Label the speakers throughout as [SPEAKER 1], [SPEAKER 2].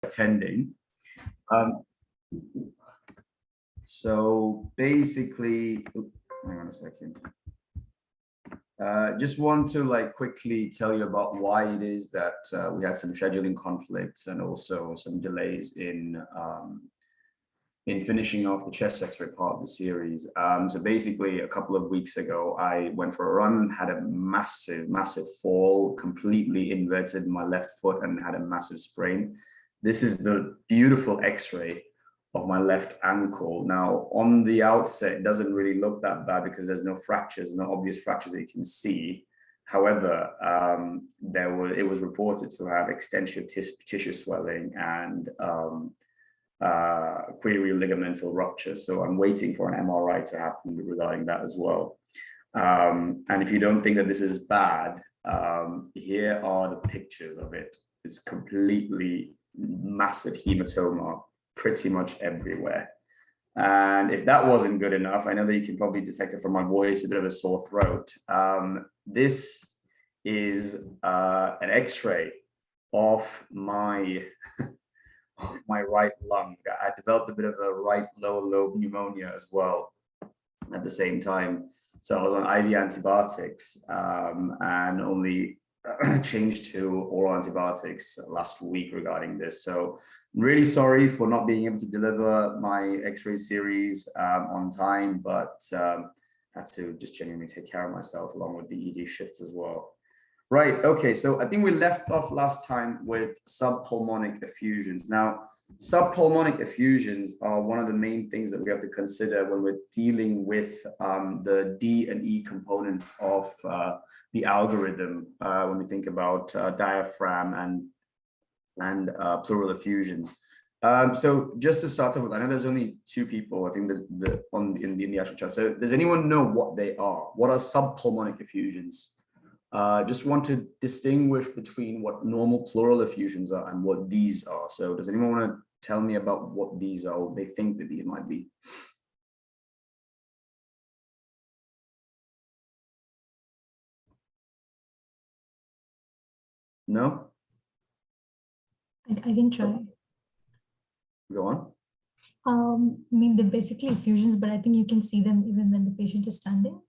[SPEAKER 1] attending. So basically, hang on a second. Just want to quickly tell you about why it is that we had some scheduling conflicts and also some delays in finishing off the chest X-ray part of the series. So basically, a couple of weeks ago, I went for a run, had a massive fall, completely inverted my left foot and had a massive sprain. This is the beautiful X-ray of my left ankle. Now, on the outset, it doesn't really look that bad because there's no fractures, no obvious fractures that you can see. However, it was reported to have extensive tissue swelling and query ligamental rupture. So I'm waiting for an MRI to happen regarding that as well. And if you don't think that this is bad, here are the pictures of it. It's completely massive hematoma pretty much everywhere. And if that wasn't good enough, I know that you can probably detect it from my voice, a bit of a sore throat. This is an X-ray of my right lung. I developed a bit of a right lower lobe pneumonia as well at the same time. So I was on IV antibiotics and only changed to oral antibiotics last week regarding this. So I'm really sorry for not being able to deliver my X-ray series on time, but had to just genuinely take care of myself along with the ED shifts as well. Right, okay, so I think we left off last time with subpulmonic effusions. Now, subpulmonic effusions are one of the main things that we have to consider when we're dealing with the D and E components of the algorithm when we think about diaphragm and pleural effusions. So just to start off with, I know there's only two people, I think, that in the actual chat. So does anyone know what they are? What are subpulmonic effusions? Just want to distinguish between what normal pleural effusions are and what these are. So does anyone want to tell me about what these are, what they think that these might be? No?
[SPEAKER 2] I can try.
[SPEAKER 1] Go on.
[SPEAKER 2] I mean, they're basically effusions, but I think you can see them even when the patient is standing.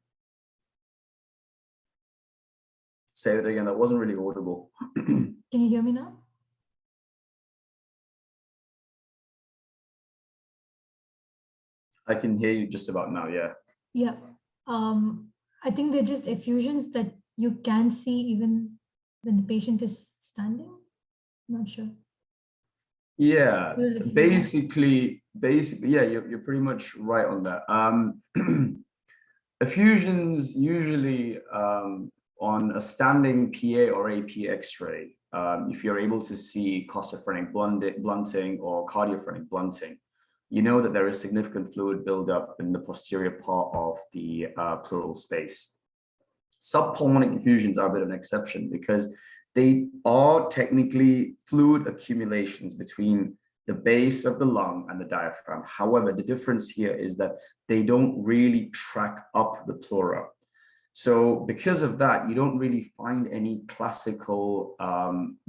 [SPEAKER 1] Say it again, that wasn't really audible.
[SPEAKER 2] Can you hear me now?
[SPEAKER 1] I can hear you just about now, yeah.
[SPEAKER 2] Yeah. I think they're just effusions that you can see even when the patient is standing. I'm not sure.
[SPEAKER 1] Yeah, basically, yeah, you're pretty much right on that. Effusions usually on a standing PA or AP X-ray, if you're able to see costophrenic blunting or cardiophrenic blunting, you know that there is significant fluid buildup in the posterior part of the pleural space. Subpulmonic effusions are a bit of an exception because they are technically fluid accumulations between the base of the lung and the diaphragm. However, the difference here is that they don't really track up the pleura. So because of that, you don't really find any classical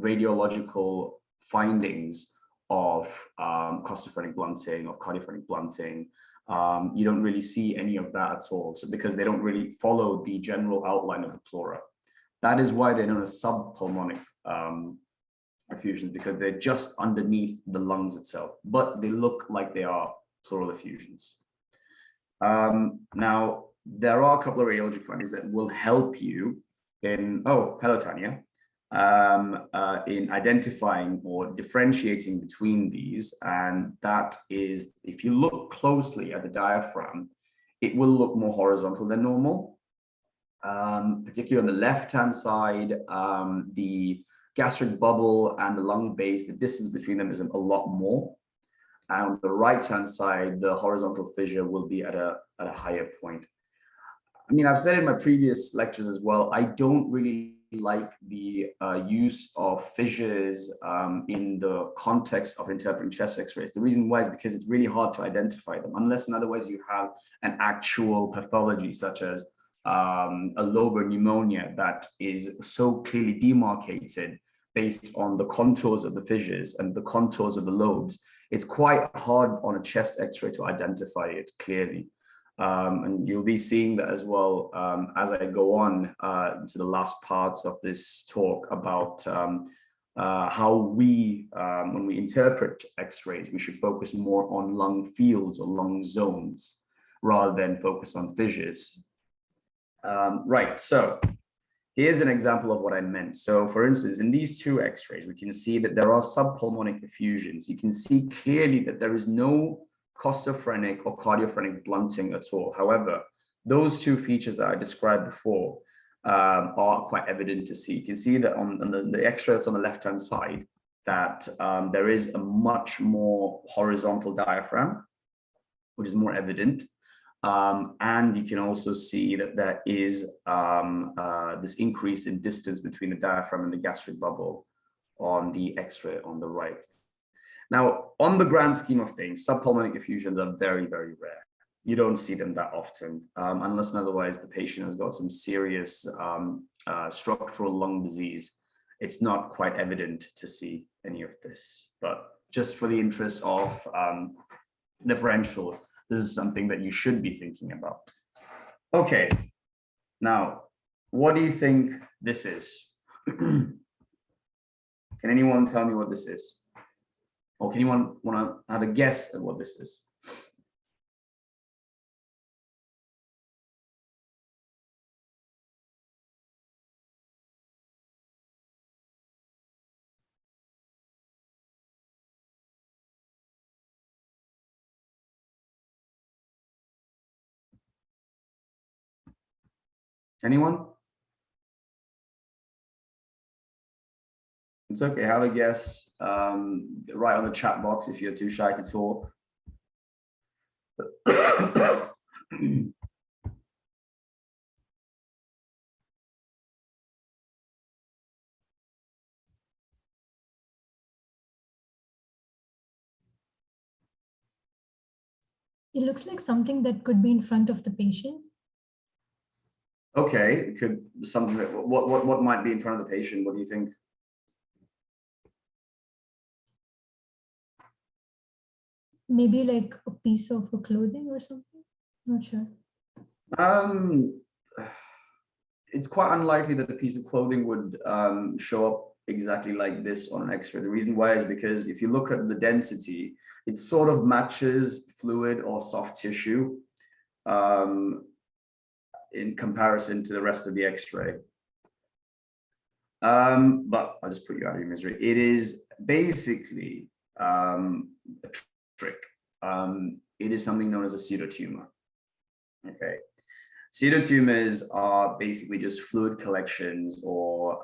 [SPEAKER 1] radiological findings of costophrenic blunting, of cardiophrenic blunting. You don't really see any of that at all. So because they don't really follow the general outline of the pleura. That is why they're known as subpulmonic effusions, because they're just underneath the lungs itself, but they look like they are pleural effusions. Now, there are a couple of radiologic findings that will help you in, oh, hello, Tanya, in identifying or differentiating between these. And that is, if you look closely at the diaphragm, it will look more horizontal than normal. Particularly on the left-hand side, the gastric bubble and the lung base, the distance between them is a lot more. And on the right-hand side, the horizontal fissure will be at a higher point. I mean, I've said in my previous lectures as well, I don't really like the use of fissures in the context of interpreting chest X-rays. The reason why is because it's really hard to identify them, unless in other ways you have an actual pathology, such as a lobar pneumonia that is so clearly demarcated based on the contours of the fissures and the contours of the lobes, it's quite hard on a chest X-ray to identify it clearly. And you'll be seeing that as well as I go on to the last parts of this talk about how we, when we interpret X-rays, we should focus more on lung fields or lung zones rather than focus on fissures. Right, so here's an example of what I meant. So for instance, in these two X-rays, we can see that there are subpulmonic effusions. You can see clearly that there is no costophrenic or cardiophrenic blunting at all. However, those two features that I described before are quite evident to see. You can see that on the X-ray that's on the left-hand side, that there is a much more horizontal diaphragm, which is more evident. And you can also see that there is this increase in distance between the diaphragm and the gastric bubble on the X-ray on the right. Now, on the grand scheme of things, subpulmonic effusions are very, very rare. You don't see them that often, unless and otherwise the patient has got some serious structural lung disease. It's not quite evident to see any of this, but just for the interest of differentials, this is something that you should be thinking about. Okay, now, what do you think this is? Can anyone tell me what this is? Or can anyone want to have a guess at what this is? Anyone? It's okay, have a guess. Write on the chat box if you're too shy to talk.
[SPEAKER 2] It looks like something that could be in front of the patient.
[SPEAKER 1] Okay, it could something that what might be in front of the patient? What do you think?
[SPEAKER 2] Maybe like a piece of clothing or something. Not sure.
[SPEAKER 1] It's quite unlikely that a piece of clothing would show up exactly like this on an X-ray. The reason why is because if you look at the density, it sort of matches fluid or soft tissue in comparison to the rest of the X-ray. But I'll just put you out of your misery. It is basically a trick. It is something known as a pseudotumour. Okay. Pseudotumors are basically just fluid collections, or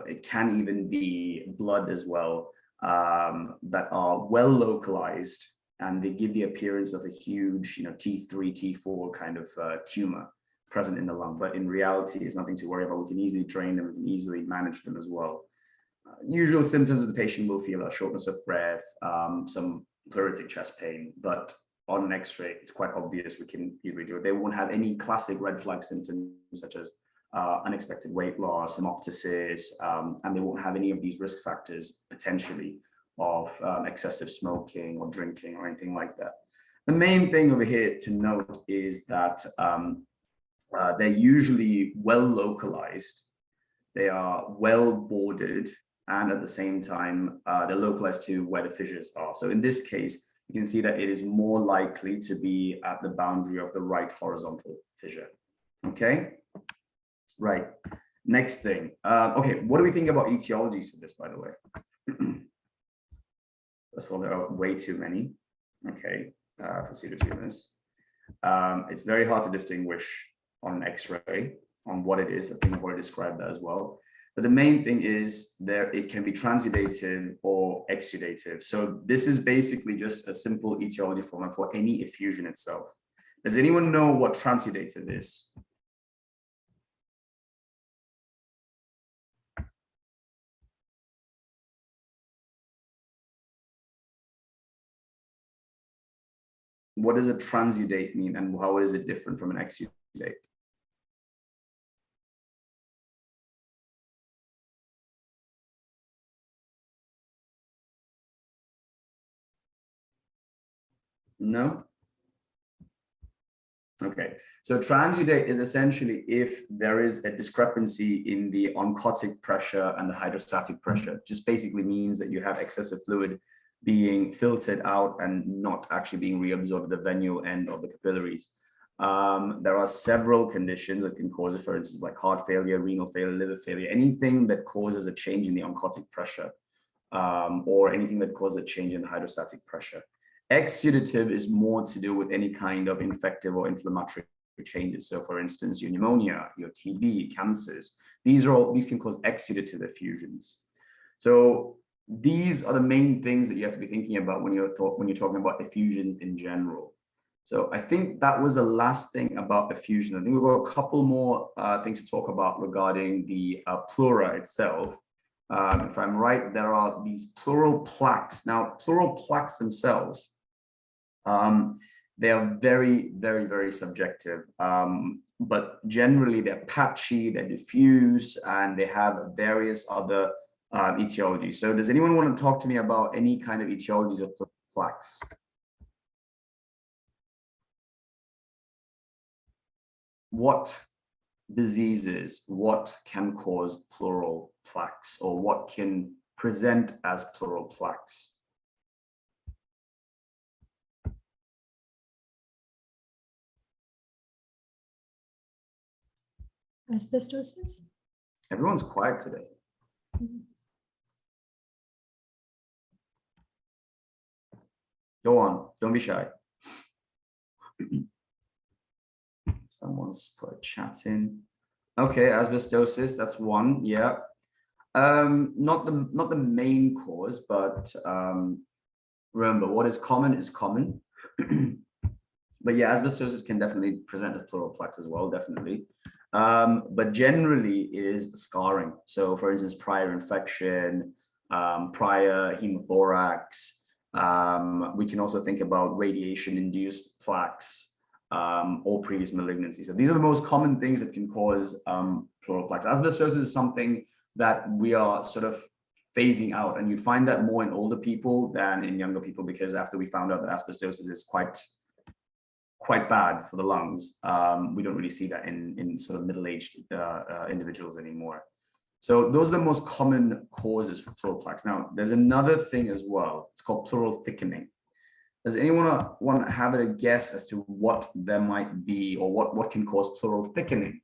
[SPEAKER 1] it can even be blood as well, that are well localized, and they give the appearance of a huge, T3, T4 kind of tumor present in the lung. But in reality, it's nothing to worry about. We can easily drain them, we can easily manage them as well. Usual symptoms of the patient will feel a shortness of breath, some pleuritic chest pain, but on an X-ray, it's quite obvious we can easily do it. They won't have any classic red flag symptoms such as unexpected weight loss, hemoptysis, and they won't have any of these risk factors potentially of excessive smoking or drinking or anything like that. The main thing over here to note is that they're usually well localized, they are well bordered, and at the same time, they're localized to where the fissures are. So in this case, you can see that it is more likely to be at the boundary of the right horizontal fissure. Okay, right. Next thing. Okay, what do we think about etiologies for this, by the way? First of all, there are way too many. Okay, for pseudotumors. It's very hard to distinguish on an X-ray on what it is. I think I've already described that as well. But the main thing is it can be transudative or exudative. So this is basically just a simple etiology formula for any effusion itself. Does anyone know what transudative is? What does a transudate mean, and how is it different from an exudate? No? Okay, so transudate is essentially if there is a discrepancy in the oncotic pressure and the hydrostatic pressure. Just basically means that you have excessive fluid being filtered out and not actually being reabsorbed at the venule end of the capillaries. There are several conditions that can cause it, for instance, like heart failure, renal failure, liver failure, anything that causes a change in the oncotic pressure, or anything that causes a change in the hydrostatic pressure. Exudative is more to do with any kind of infective or inflammatory changes. So for instance, your pneumonia, your TB, cancers, these can cause exudative effusions. So these are the main things that you have to be thinking about when you're talking about effusions in general. So I think that was the last thing about effusion. I think we've got a couple more things to talk about regarding the pleura itself. If I'm right, there are these pleural plaques. Now, pleural plaques themselves, they are very, very, very subjective. But generally, they're patchy, they're diffuse, and they have various other etiologies. So does anyone want to talk to me about any kind of etiologies of pleural plaques? What diseases, what can cause pleural plaques, or what can present as pleural plaques?
[SPEAKER 2] Asbestosis?
[SPEAKER 1] Everyone's quiet today. Go on, don't be shy. Someone's put a chat in. Okay, asbestosis, that's one, yeah. Not the main cause, but remember, what is common is common. But yeah, asbestosis can definitely present as pleural plaques as well, definitely. But generally is scarring. So for instance, prior infection, prior hemothorax. We can also think about radiation-induced plaques, or previous malignancy. So these are the most common things that can cause pleural plaques. Asbestosis is something that we are sort of phasing out, and you find that more in older people than in younger people, because after we found out that asbestosis is quite bad for the lungs, we don't really see that in sort of middle-aged individuals anymore. So those are the most common causes for pleural plaques. Now, there's another thing as well. It's called pleural thickening. Does anyone want to have a guess as to what there might be, or what can cause pleural thickening?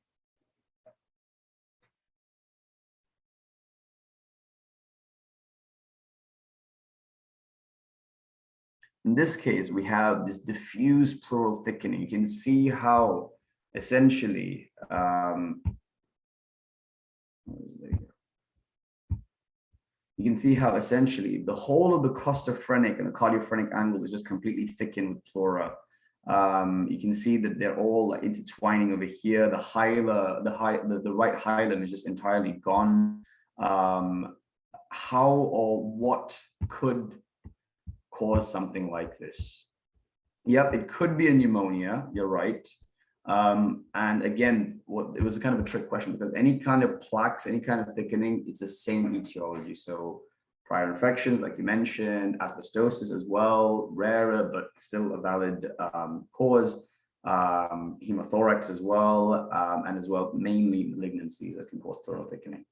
[SPEAKER 1] In this case, we have this diffuse pleural thickening. You can see how essentially, the whole of the costophrenic and the cardiophrenic angle is just completely thickened with pleura. You can see that they're all like intertwining over here. The right hilum is just entirely gone. How or what could cause something like this? Yep, it could be a pneumonia, you're right. And again, it was a kind of a trick question, because any kind of plaques, any kind of thickening, it's the same etiology. So prior infections, like you mentioned, asbestosis as well, rarer, but still a valid cause, hemothorax as well, and as well, mainly malignancies that can cause pleural thickening.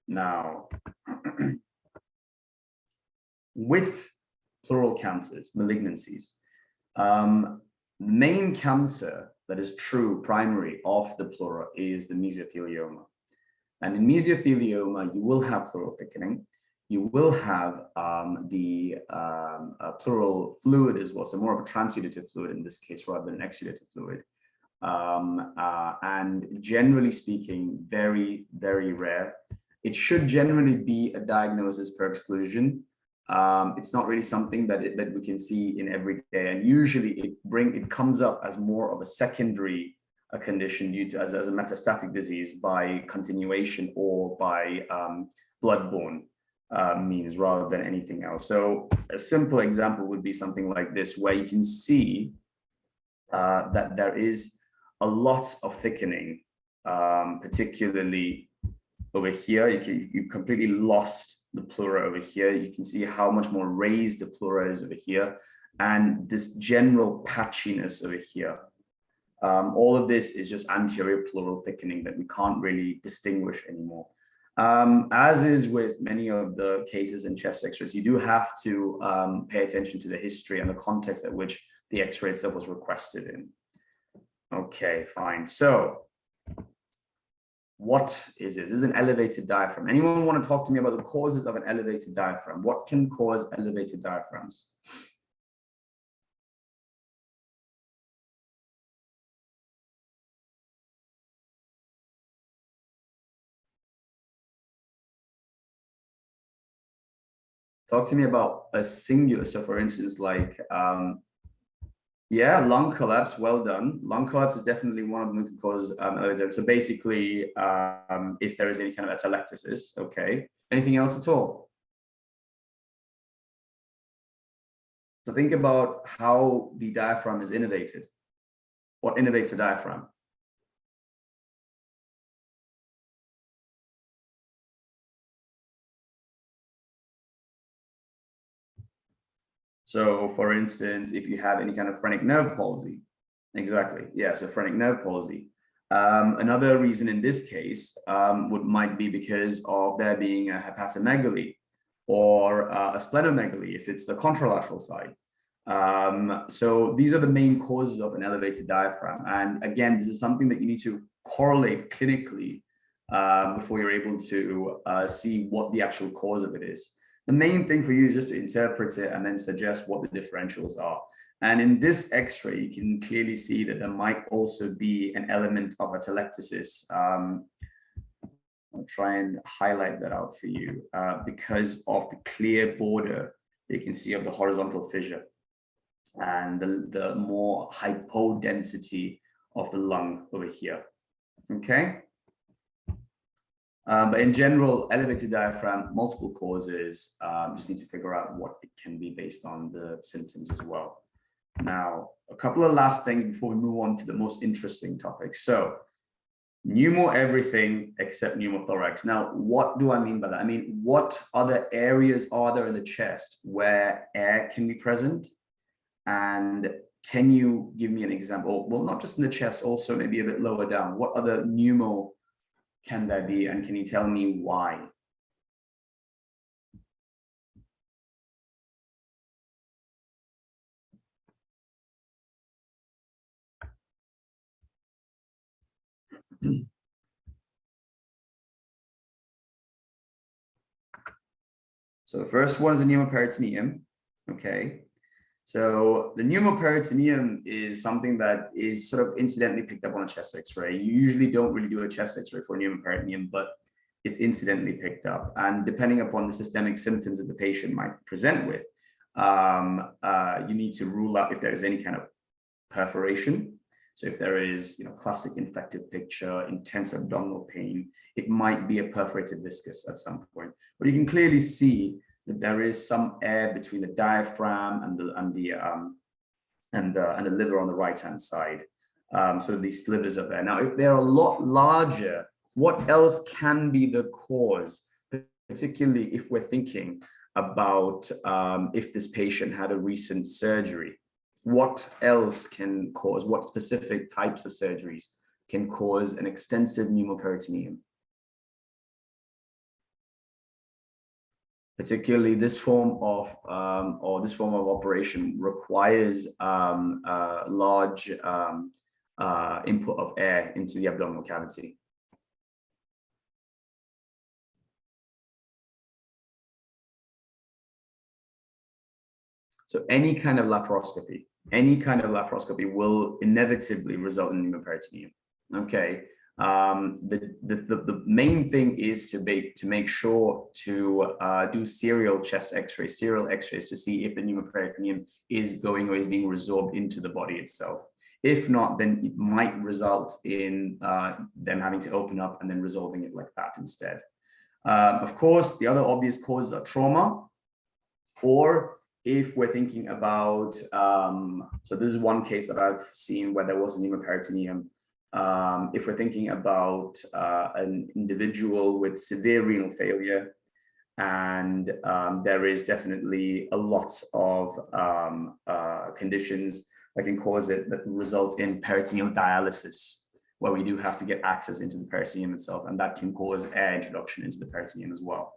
[SPEAKER 1] Now, with pleural cancers, malignancies, main cancer that is true primary of the pleura is the mesothelioma. And in mesothelioma, you will have pleural thickening. You will have the pleural fluid as well, so more of a transudative fluid in this case rather than an exudative fluid. And generally speaking, very, very rare. It should generally be a diagnosis per exclusion. It's not really something that we can see in every day, and usually it comes up as more of a secondary condition due to as a metastatic disease by continuation or by bloodborne means rather than anything else. So a simple example would be something like this, where you can see that there is a lot of thickening, particularly over here. You completely lost the pleura over here. You can see how much more raised the pleura is over here, and this general patchiness over here. All of this is just anterior pleural thickening that we can't really distinguish anymore. As is with many of the cases in chest x-rays, you do have to pay attention to the history and the context at which the x-ray itself was requested in. Okay, fine. So what is this? This is an elevated diaphragm. Anyone want to talk to me about the causes of an elevated diaphragm? What can cause elevated diaphragms? Talk to me about a singular. So for instance, like, yeah, lung collapse, well done. Lung collapse is definitely one of them that can cause so basically, if there is any kind of atelectasis, okay. Anything else at all? So think about how the diaphragm is innervated. What innervates the diaphragm? So for instance, if you have any kind of phrenic nerve palsy, exactly, yeah, so phrenic nerve palsy. Another reason in this case might be because of there being a hepatomegaly or a splenomegaly if it's the contralateral side. So these are the main causes of an elevated diaphragm. And again, this is something that you need to correlate clinically before you're able to see what the actual cause of it is. The main thing for you is just to interpret it and then suggest what the differentials are. And in this X-ray, you can clearly see that there might also be an element of atelectasis. I'll try and highlight that out for you because of the clear border you can see of the horizontal fissure and the more hypodensity of the lung over here. Okay. But in general, elevated diaphragm, multiple causes, just need to figure out what it can be based on the symptoms as well. Now, a couple of last things before we move on to the most interesting topics. So, Pneumoeverything except pneumothorax. Now, what do I mean by that? I mean, what other areas are there in the chest where air can be present? And can you give me an example? Well, not just in the chest, also maybe a bit lower down. What other pneumo can there be, and can you tell me why? So the first one is the pneumoperitoneum. Okay. So the pneumoperitoneum is something that is sort of incidentally picked up on a chest x-ray. You usually don't really do a chest x-ray for pneumoperitoneum, but it's incidentally picked up. And depending upon the systemic symptoms that the patient might present with, you need to rule out if there is any kind of perforation. So if there is, classic infective picture, intense abdominal pain, it might be a perforated viscus at some point. But you can clearly see that there is some air between the diaphragm and the liver on the right-hand side. So these slivers are there. Now, if they're a lot larger, what else can be the cause, particularly if we're thinking about if this patient had a recent surgery? What else can cause, what specific types of surgeries can cause an extensive pneumoperitoneum? Particularly this form of operation requires large input of air into the abdominal cavity. So any kind of laparoscopy will inevitably result in pneumoperitoneum. Okay. The main thing is to make sure to do serial chest x-rays, serial x-rays to see if the pneumoperitoneum is going or is being resorbed into the body itself. If not, then it might result in them having to open up and then resolving it like that instead. Of course, the other obvious causes are trauma, or if we're thinking about, so this is one case that I've seen where there was a pneumoperitoneum. If we're thinking about an individual with severe renal failure and there is definitely a lot of conditions that can cause it that result in peritoneal dialysis, where we do have to get access into the peritoneum itself, and that can cause air introduction into the peritoneum as well.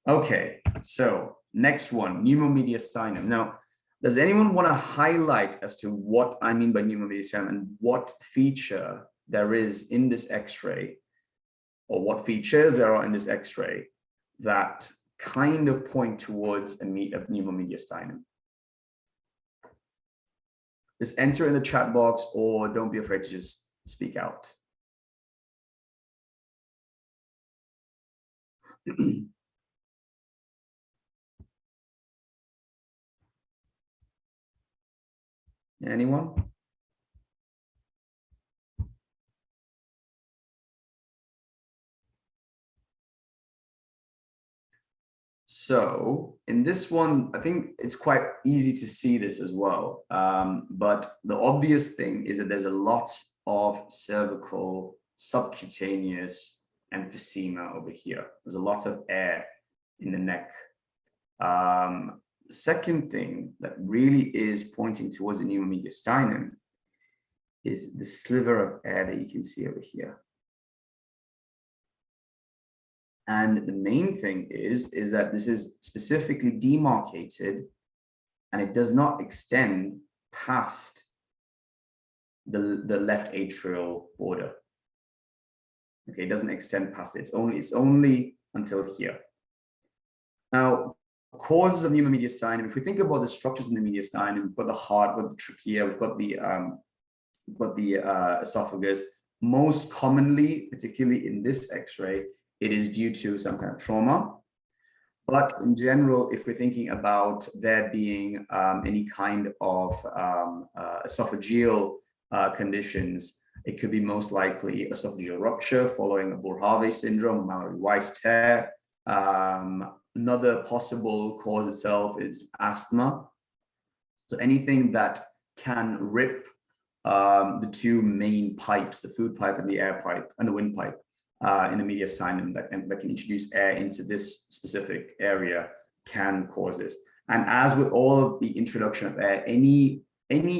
[SPEAKER 1] Okay, so next one, pneumomediastinum. Now, does anyone want to highlight as to what I mean by pneumomediastinum and what feature there is in this X-ray, or what features there are in this X-ray that kind of point towards a pneumomediastinum? Just enter in the chat box, or don't be afraid to just speak out. Anyone? So in this one, I think it's quite easy to see this as well. But the obvious thing is that there's a lot of cervical subcutaneous emphysema over here. There's a lot of air in the neck. Second thing that really is pointing towards a pneumomediastinum is the sliver of air that you can see over here. And the main thing is that this is specifically demarcated, and it does not extend past the left atrial border. Okay, it doesn't extend past it. It's only until here. Now, causes of pneumomediastinum, if we think about the structures in the mediastinum, we've got the heart, we've got the trachea, we've got the esophagus. Most commonly, particularly in this X-ray, it is due to some kind of trauma. But in general, if we're thinking about there being any kind of esophageal conditions, it could be most likely esophageal rupture following a Boer-Harvey syndrome, Mallory-Weiss tear. Another possible cause itself is asthma. So anything that can rip the two main pipes, the food pipe and the air pipe and the wind pipe in the mediastinum that can introduce air into this specific area can cause this. And as with all of the introduction of air, any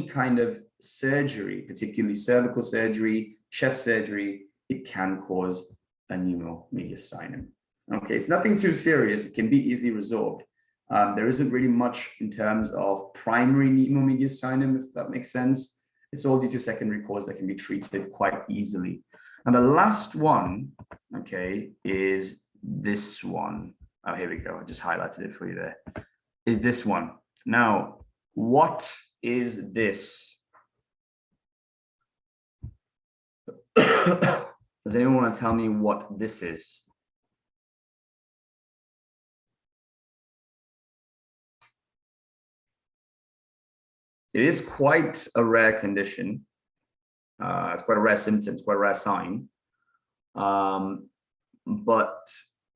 [SPEAKER 1] kind of surgery, particularly cervical surgery, chest surgery, it can cause a pneumomediastinum. Okay, it's nothing too serious. It can be easily resolved. There isn't really much in terms of primary pneumomediastinum, if that makes sense. It's all due to secondary cause that can be treated quite easily. And the last one, okay, is this one. Oh, here we go. I just highlighted it for you there. Is this one. Now, what is this? Does anyone want to tell me what this is? It is quite a rare condition. It's quite a rare symptom, it's quite a rare sign. But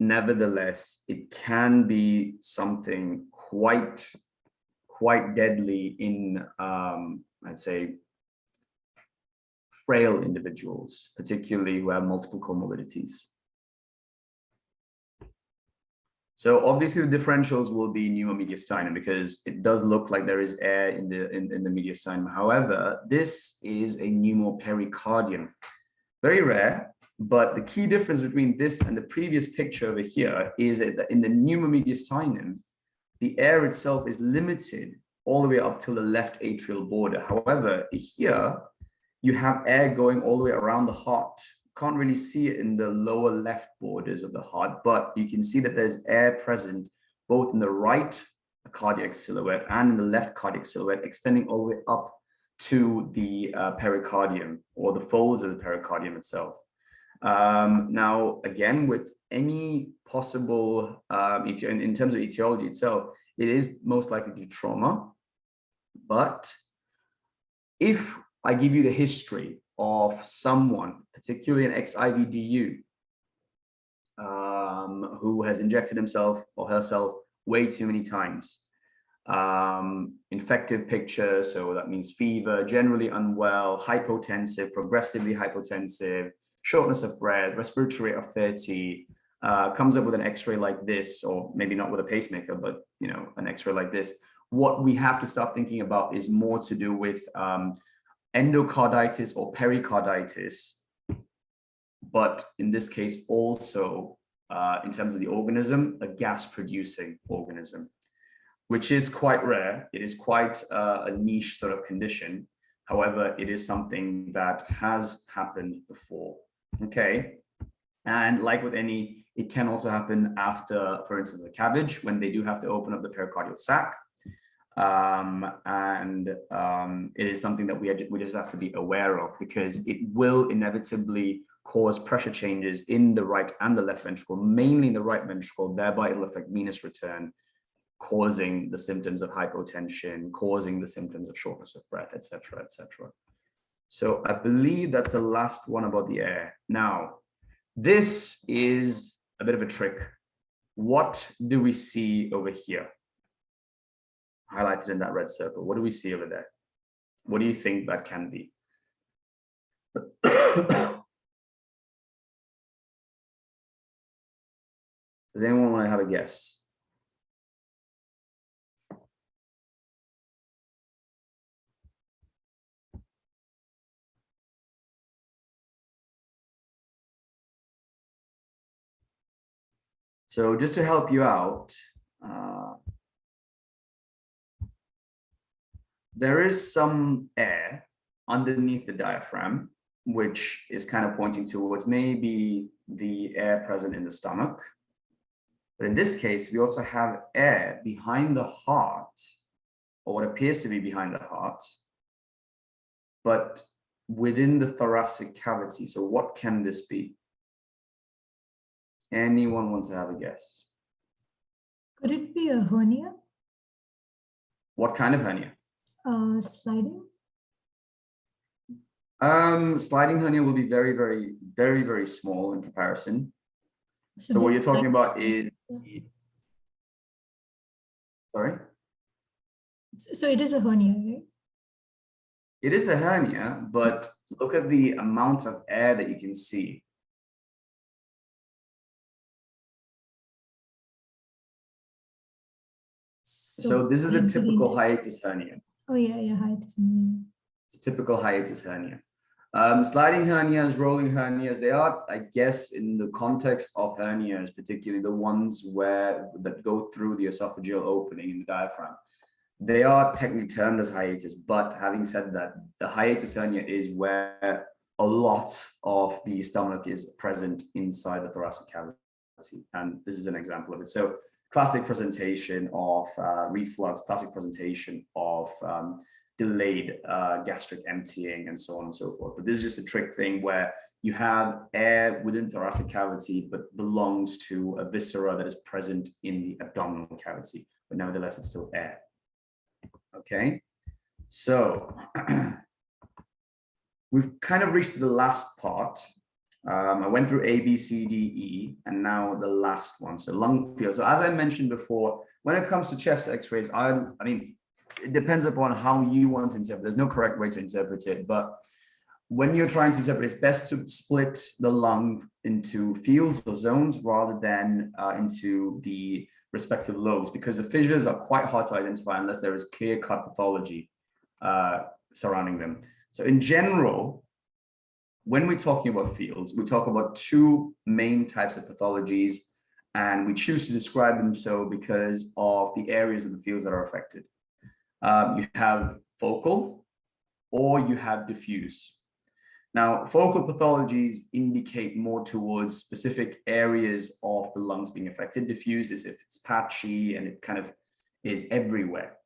[SPEAKER 1] nevertheless, it can be something quite deadly in, I'd say, frail individuals, particularly who have multiple comorbidities. So obviously the differentials will be pneumomediastinum because it does look like there is air in the mediastinum. However, this is a pneumopericardium. Very rare, but the key difference between this and the previous picture over here is that in the pneumomediastinum, the air itself is limited all the way up till the left atrial border. However, here you have air going all the way around the heart. Can't really see it in the lower left borders of the heart, but you can see that there's air present both in the right cardiac silhouette and in the left cardiac silhouette, extending all the way up to the pericardium or the folds of the pericardium itself. Now, again, with any possible, in terms of etiology itself, it is most likely due to trauma. But if I give you the history of someone, particularly an ex-IVDU, who has injected himself or herself way too many times. Infective picture, so that means fever, generally unwell, hypotensive, progressively hypotensive, shortness of breath, respiratory rate of 30, comes up with an X-ray like this, or maybe not with a pacemaker, but you know, an X-ray like this, what we have to start thinking about is more to do with endocarditis or pericarditis, but in this case also in terms of the organism, a gas-producing organism, which is quite rare. It is quite a niche sort of condition. However, it is something that has happened before. Okay. And like with any, it can also happen after, for instance, a CABG, when they do have to open up the pericardial sac. It is something that we just have to be aware of, because it will inevitably cause pressure changes in the right and the left ventricle, mainly in the right ventricle, thereby it'll affect venous return, causing the symptoms of hypotension, causing the symptoms of shortness of breath, etc., etc. So I believe that's the last one about the air. Now, this is a bit of a trick. What do we see over here? Highlighted in that red circle. What do we see over there? What do you think that can be? Does anyone want to have a guess? So just to help you out, there is some air underneath the diaphragm, which is kind of pointing towards maybe the air present in the stomach. But in this case, we also have air behind the heart, or what appears to be behind the heart, but within the thoracic cavity. So what can this be? Anyone want to have a guess?
[SPEAKER 2] Could it be a hernia?
[SPEAKER 1] What kind of hernia?
[SPEAKER 2] Sliding?
[SPEAKER 1] Sliding hernia will be very, very, very, very small in comparison. So what you're talking about is, sorry?
[SPEAKER 2] So it is a hernia, right?
[SPEAKER 1] It is a hernia, but look at the amount of air that you can see. So this is a typical hiatus hernia.
[SPEAKER 2] Oh yeah, hiatus hernia.
[SPEAKER 1] It's a typical hiatus hernia. Sliding hernias, rolling hernias, they are, I guess, in the context of hernias, particularly the ones that go through the esophageal opening in the diaphragm, they are technically termed as hiatus. But having said that, the hiatus hernia is where a lot of the stomach is present inside the thoracic cavity. And this is an example of it. So classic presentation of reflux, classic presentation of delayed gastric emptying, and so on and so forth. But this is just a trick thing where you have air within thoracic cavity, but belongs to a viscera that is present in the abdominal cavity, but nevertheless, it's still air. Okay, so we've kind of reached the last part. I went through A, B, C, D, E, and now the last one, so lung field. So as I mentioned before, when it comes to chest x-rays, I mean, it depends upon how you want to interpret. There's no correct way to interpret it, but when you're trying to interpret, it's best to split the lung into fields or zones rather than into the respective lobes, because the fissures are quite hard to identify unless there is clear-cut pathology surrounding them. So in general, when we're talking about fields, we talk about two main types of pathologies, and we choose to describe them so because of the areas of the fields that are affected. You have focal or you have diffuse. Now, focal pathologies indicate more towards specific areas of the lungs being affected. Diffuse is if it's patchy and it kind of is everywhere.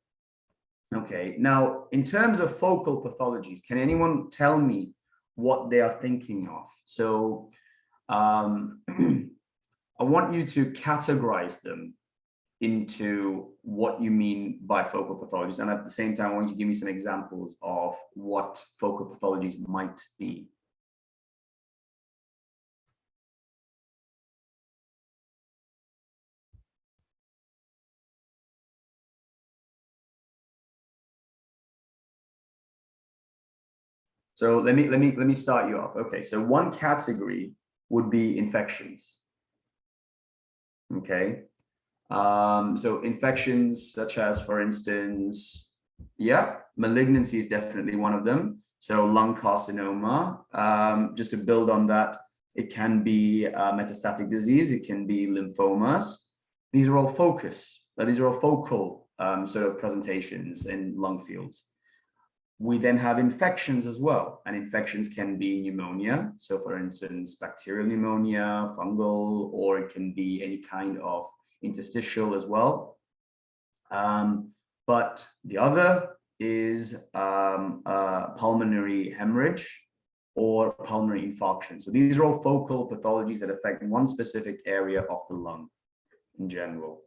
[SPEAKER 1] Okay, now in terms of focal pathologies, can anyone tell me what they are thinking of? So I want you to categorize them into what you mean by focal pathologies. And at the same time, I want you to give me some examples of what focal pathologies might be. So let me start you off. Okay, so one category would be infections. Okay. So infections such as, for instance, yeah, malignancy is definitely one of them. So lung carcinoma, just to build on that, it can be metastatic disease, it can be lymphomas. These are all these are all focal sort of presentations in lung fields. We then have infections as well, and infections can be pneumonia. So for instance, bacterial pneumonia, fungal, or it can be any kind of interstitial as well. But the other is pulmonary hemorrhage or pulmonary infarction. So these are all focal pathologies that affect one specific area of the lung in general.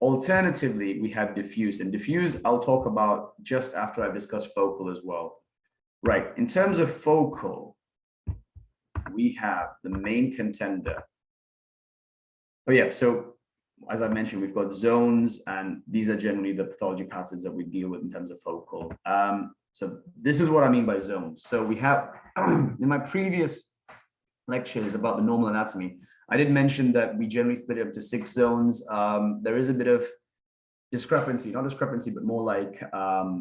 [SPEAKER 1] Alternatively, we have diffuse, and diffuse I'll talk about just after I discuss focal as well. Right, in terms of focal, we have the main contender. Oh yeah, so as I mentioned, we've got zones, and these are generally the pathology patterns that we deal with in terms of focal. So this is what I mean by zones. So we have, in my previous lectures about the normal anatomy, I did mention that we generally split it up to 6 zones. There is a bit of discrepancy, not discrepancy, but more like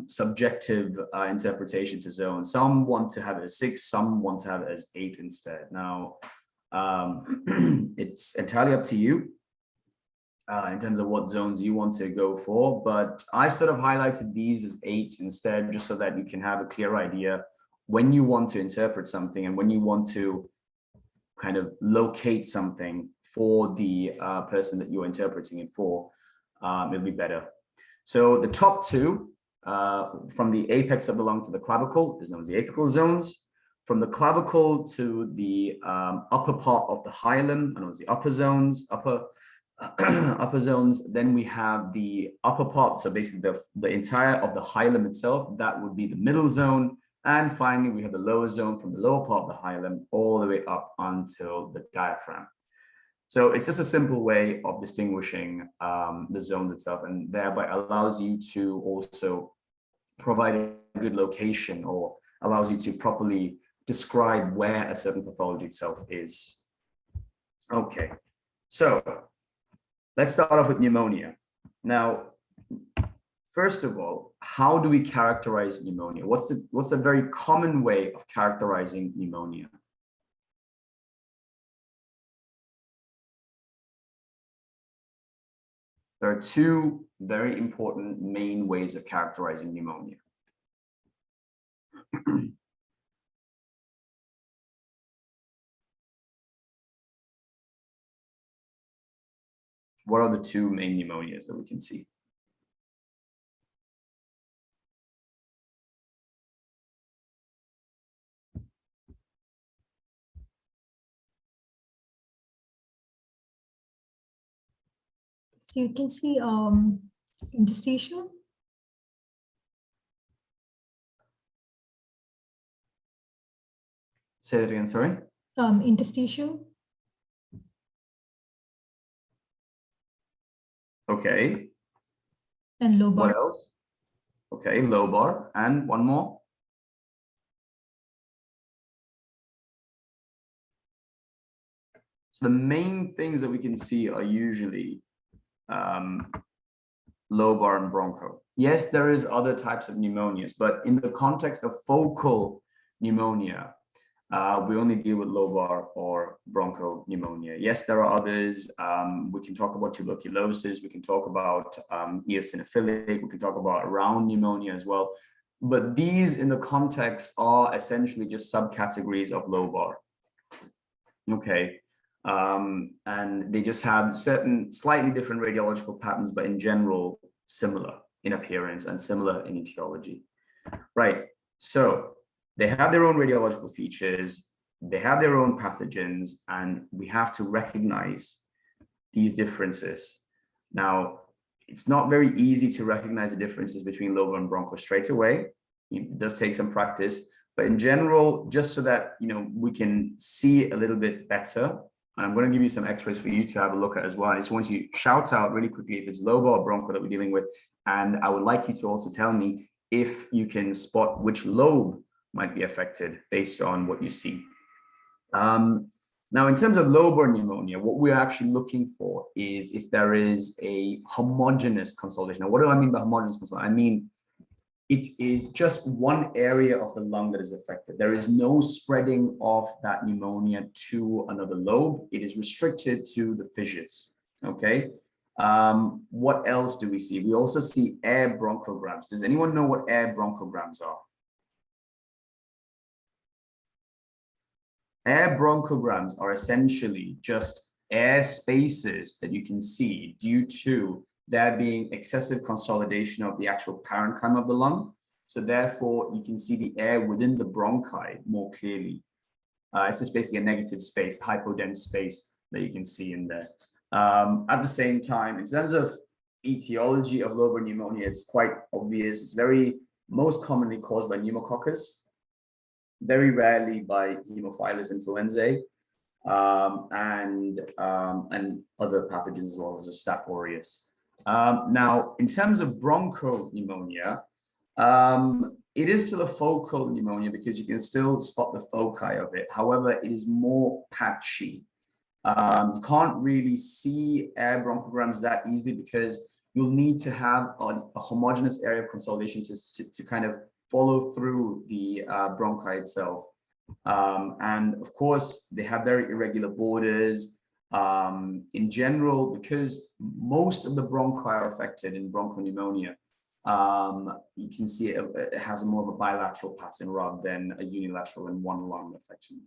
[SPEAKER 1] subjective interpretation to zones. Some want to have it as 6, some want to have it as 8 instead. Now, it's entirely up to you in terms of what zones you want to go for, but I sort of highlighted these as 8 instead, just so that you can have a clear idea when you want to interpret something and when you want to kind of locate something for the person that you're interpreting it for, it'll be better. So the top 2, from the apex of the lung to the clavicle, is known as the apical zones. From the clavicle to the upper part of the hilum, known as the upper zones, upper zones. Then we have the upper part, so basically the entire of the hilum itself, that would be the middle zone. And finally, we have the lower zone from the lower part of the hilum all the way up until the diaphragm. So it's just a simple way of distinguishing the zones itself, and thereby allows you to also provide a good location, or allows you to properly describe where a certain pathology itself is. Okay, so let's start off with pneumonia. Now, first of all, how do we characterize pneumonia? What's a very common way of characterizing pneumonia? There are 2 very important main ways of characterizing pneumonia. What are the 2 main pneumonias that we can see?
[SPEAKER 2] So you can see interstitial.
[SPEAKER 1] Say that again, sorry.
[SPEAKER 2] Interstitial.
[SPEAKER 1] Okay.
[SPEAKER 2] And lobar.
[SPEAKER 1] What else? Okay, lobar, and one more. So the main things that we can see are usually lobar and broncho. Yes, there is other types of pneumonias, but in the context of focal pneumonia, we only deal with lobar or broncho pneumonia. Yes, there are others. We can talk about tuberculosis. We can talk about eosinophilic. We can talk about round pneumonia as well. But these in the context are essentially just subcategories of lobar. Okay. And they just have certain slightly different radiological patterns, but in general, similar in appearance and similar in etiology. Right. So they have their own radiological features, they have their own pathogens, and we have to recognize these differences. Now, it's not very easy to recognize the differences between lobar and broncho straight away. It does take some practice, but in general, just so that we can see it a little bit better, and I'm going to give you some x-rays for you to have a look at as well. I just want you to shout out really quickly if it's lobar or broncho that we're dealing with, and I would like you to also tell me if you can spot which lobe might be affected based on what you see. Now, in terms of lobar pneumonia, what we're actually looking for is if there is a homogeneous consolidation. Now, what do I mean by homogeneous consolidation? I mean, it is just one area of the lung that is affected. There is no spreading of that pneumonia to another lobe. It is restricted to the fissures, okay? What else do we see? We also see air bronchograms. Does anyone know what air bronchograms are? Air bronchograms are essentially just air spaces that you can see due to there being excessive consolidation of the actual parenchyma of the lung. So therefore, you can see the air within the bronchi more clearly. It's just basically a negative space, hypodense space that you can see in there. At the same time, in terms of etiology of lobar pneumonia, it's quite obvious. It's most commonly caused by pneumococcus, very rarely by Haemophilus influenzae, and other pathogens as well as Staph aureus. Now, in terms of bronchopneumonia, it is still a focal pneumonia because you can still spot the foci of it. However, it is more patchy. You can't really see air bronchograms that easily because you'll need to have a homogeneous area of consolidation to kind of follow through the bronchi itself. And of course, they have very irregular borders. In general, because most of the bronchi are affected in bronchopneumonia, you can see it has more of a bilateral pattern rather than a unilateral and one lung affection.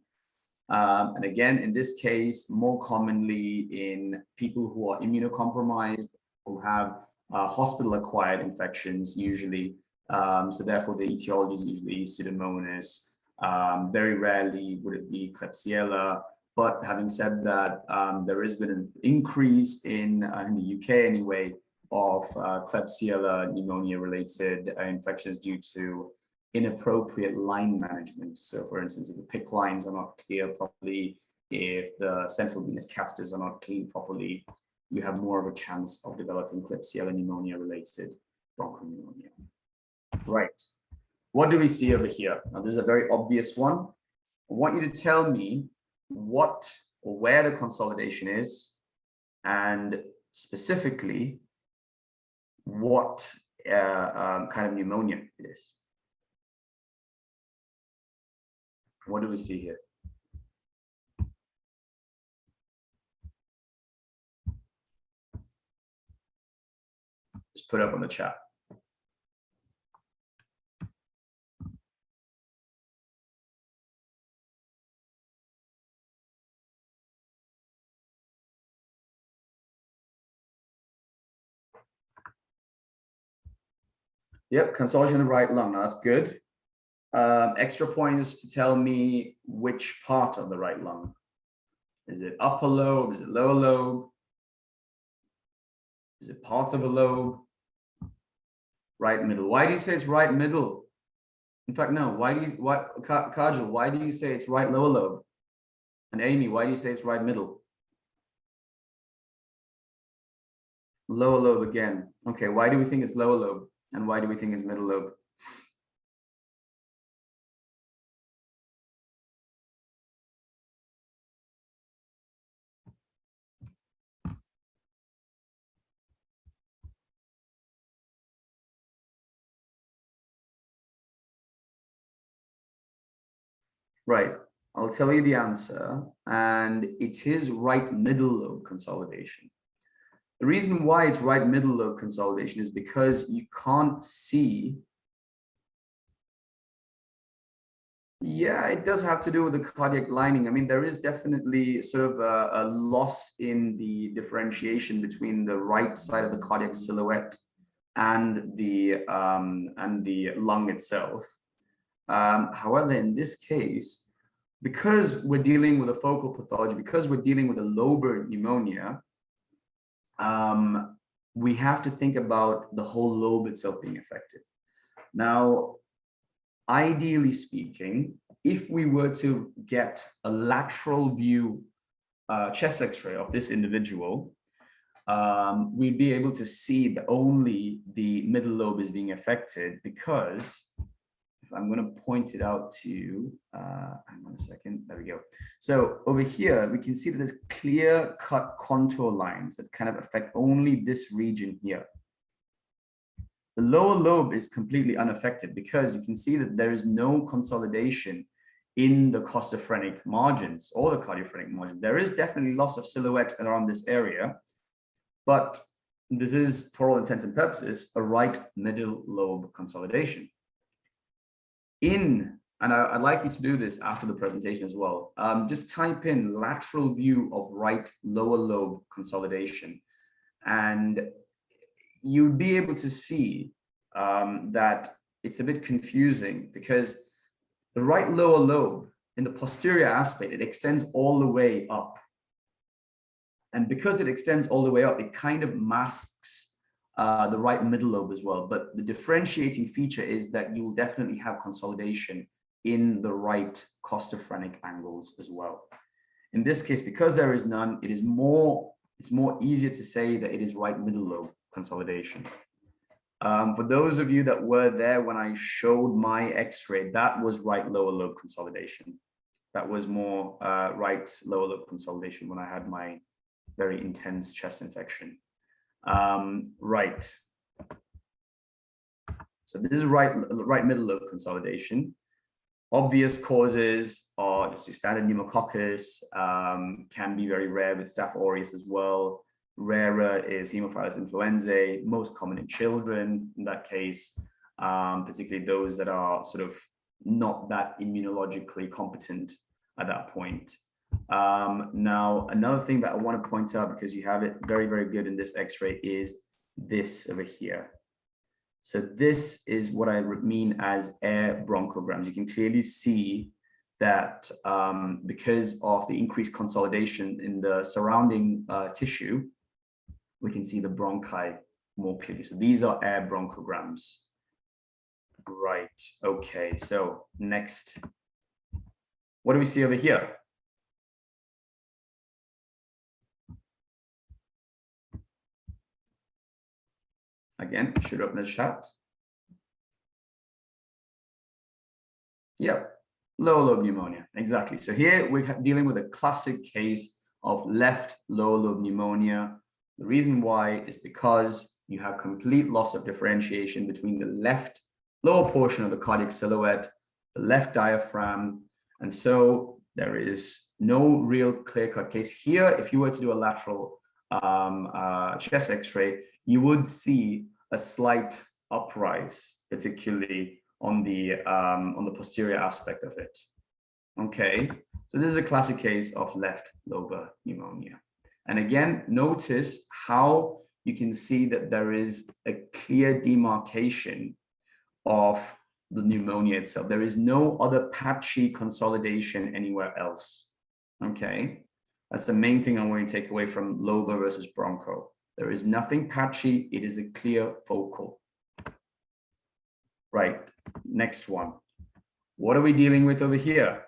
[SPEAKER 1] And again, in this case, more commonly in people who are immunocompromised, who have hospital-acquired infections usually. So therefore, the etiology is usually Pseudomonas. Very rarely would it be Klebsiella. But having said that, there has been an increase in the UK anyway of Klebsiella pneumonia-related infections due to inappropriate line management. So for instance, if the PICC lines are not clear properly, if the central venous catheters are not cleaned properly, you have more of a chance of developing Klebsiella pneumonia-related bronchopneumonia. Right, what do we see over here? Now this is a very obvious one. I want you to tell me what or where the consolidation is, and specifically what kind of pneumonia it is. What do we see here? Just put it up on the chat. Yep, consolidation in the right lung. That's good. Extra points to tell me which part of the right lung. Is it upper lobe? Is it lower lobe? Is it part of a lobe? Right middle. Why do you say it's right middle? In fact, no. Kajal, why do you say it's right lower lobe? And Amy, why do you say it's right middle? Lower lobe again. Okay, why do we think it's lower lobe? And why do we think it's middle lobe? Right, I'll tell you the answer, and it is right middle lobe consolidation. The reason why it's right middle lobe consolidation is because you can't see. Yeah, it does have to do with the cardiac lining. I mean, there is definitely sort of a loss in the differentiation between the right side of the cardiac silhouette and the lung itself. However, in this case, because we're dealing with a focal pathology, because we're dealing with a lobar pneumonia, we have to think about the whole lobe itself being affected. Now, ideally speaking, if we were to get a lateral view chest X-ray of this individual, we'd be able to see that only the middle lobe is being affected, because if I'm going to point it out to you. Hang on a second. There we go. So over here, we can see that there's clear cut contour lines that kind of affect only this region here. The lower lobe is completely unaffected because you can see that there is no consolidation in the costophrenic margins or the cardiophrenic margin. There is definitely loss of silhouette around this area, but this is, for all intents and purposes, a right middle lobe consolidation. And I'd like you to do this after the presentation as well. Just type in lateral view of right lower lobe consolidation, and you'd be able to see that it's a bit confusing because the right lower lobe in the posterior aspect, it extends all the way up. And because it extends all the way up, it kind of masks the right middle lobe as well. But the differentiating feature is that you will definitely have consolidation in the right costophrenic angles as well. In this case, because there is none, it's more easier to say that it is right middle lobe consolidation. For those of you that were there when I showed my X-ray, that was right lower lobe consolidation. That was more right lower lobe consolidation when I had my very intense chest infection. Right. So this is right middle lobe consolidation. Obvious causes are just your standard pneumococcus, can be very rare with Staph aureus as well. Rarer is Haemophilus influenzae, most common in children in that case, particularly those that are sort of not that immunologically competent at that point. Now, another thing that I want to point out, because you have it very, very good in this X-ray, is this over here. So this is what I mean as air bronchograms. You can clearly see that because of the increased consolidation in the surrounding tissue, we can see the bronchi more clearly. So these are air bronchograms. Right, okay, so next. What do we see over here? Again, should open the chat. Yep, lower lobe pneumonia, exactly. So here we're dealing with a classic case of left lower lobe pneumonia. The reason why is because you have complete loss of differentiation between the left lower portion of the cardiac silhouette, the left diaphragm, and so there is no real clear-cut case. Here, if you were to do a lateral chest X-ray, you would see a slight uprise, particularly on the posterior aspect of it. Okay, so this is a classic case of left lobar pneumonia. And again, notice how you can see that there is a clear demarcation of the pneumonia itself. There is no other patchy consolidation anywhere else. Okay, that's the main thing I want to take away from lobar versus broncho. There is nothing patchy, it is a clear focal. Right, next one. What are we dealing with over here?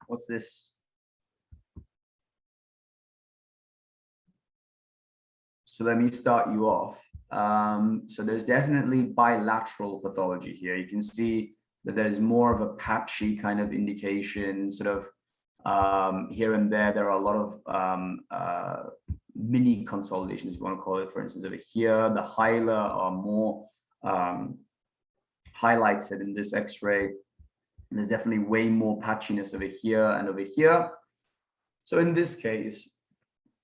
[SPEAKER 1] What's this? So let me start you off. So there's definitely bilateral pathology here. You can see that there's more of a patchy kind of indication, sort of here and there. There are a lot of mini consolidations, if you want to call it. For instance, over here, the hilar are more highlighted in this X-ray. There's definitely way more patchiness over here and over here. So in this case,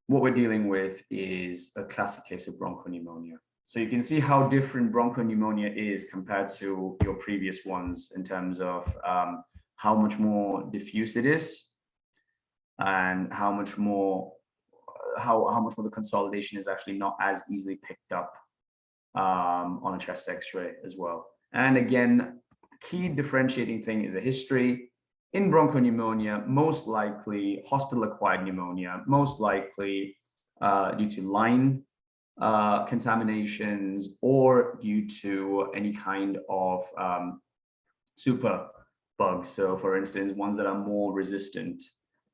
[SPEAKER 1] what we're dealing with is a classic case of bronchopneumonia. So you can see how different bronchopneumonia is compared to your previous ones in terms of how much more diffuse it is and how much more the consolidation is actually not as easily picked up on a chest X-ray as well. And again, key differentiating thing is a history. in bronchopneumonia, most likely hospital-acquired pneumonia, most likely due to line contaminations or due to any kind of super bugs. So for instance, ones that are more resistant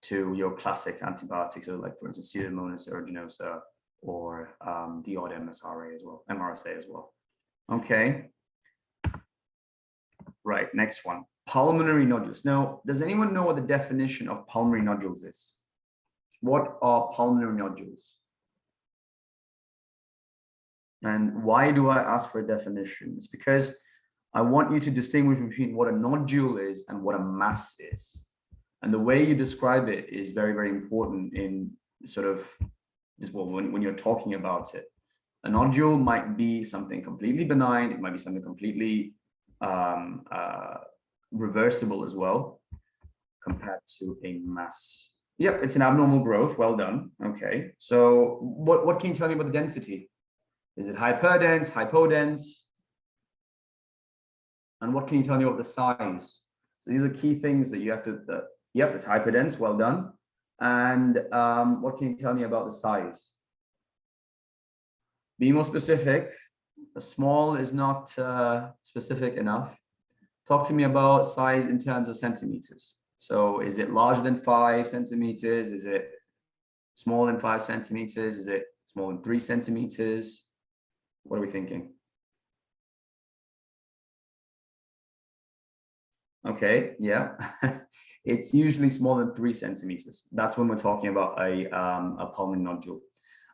[SPEAKER 1] to your classic antibiotics, so like for instance, Pseudomonas aeruginosa or the odd MRSA as well. Okay. Right, next one. Pulmonary nodules. Now, does anyone know what the definition of pulmonary nodules is? What are pulmonary nodules? And why do I ask for a definition? It's because I want you to distinguish between what a nodule is and what a mass is. And the way you describe it is very, very important in sort of just when you're talking about it. A nodule might be something completely benign. It might be something completely reversible as well, compared to a mass. Yep, it's an abnormal growth. Well done. Okay, so what can you tell me about the density? Is it hyperdense, hypodense? And what can you tell me about the size? So these are key things that you have to, yep, it's hyperdense. Well done. And what can you tell me about the size? Be more specific. The small is not specific enough. Talk to me about size in terms of centimeters. So is it larger than 5 centimeters? Is it smaller than 5 centimeters? Is it smaller than 3 centimeters? What are we thinking? Okay, yeah. It's usually smaller than 3 centimeters. That's when we're talking about a pulmonary nodule.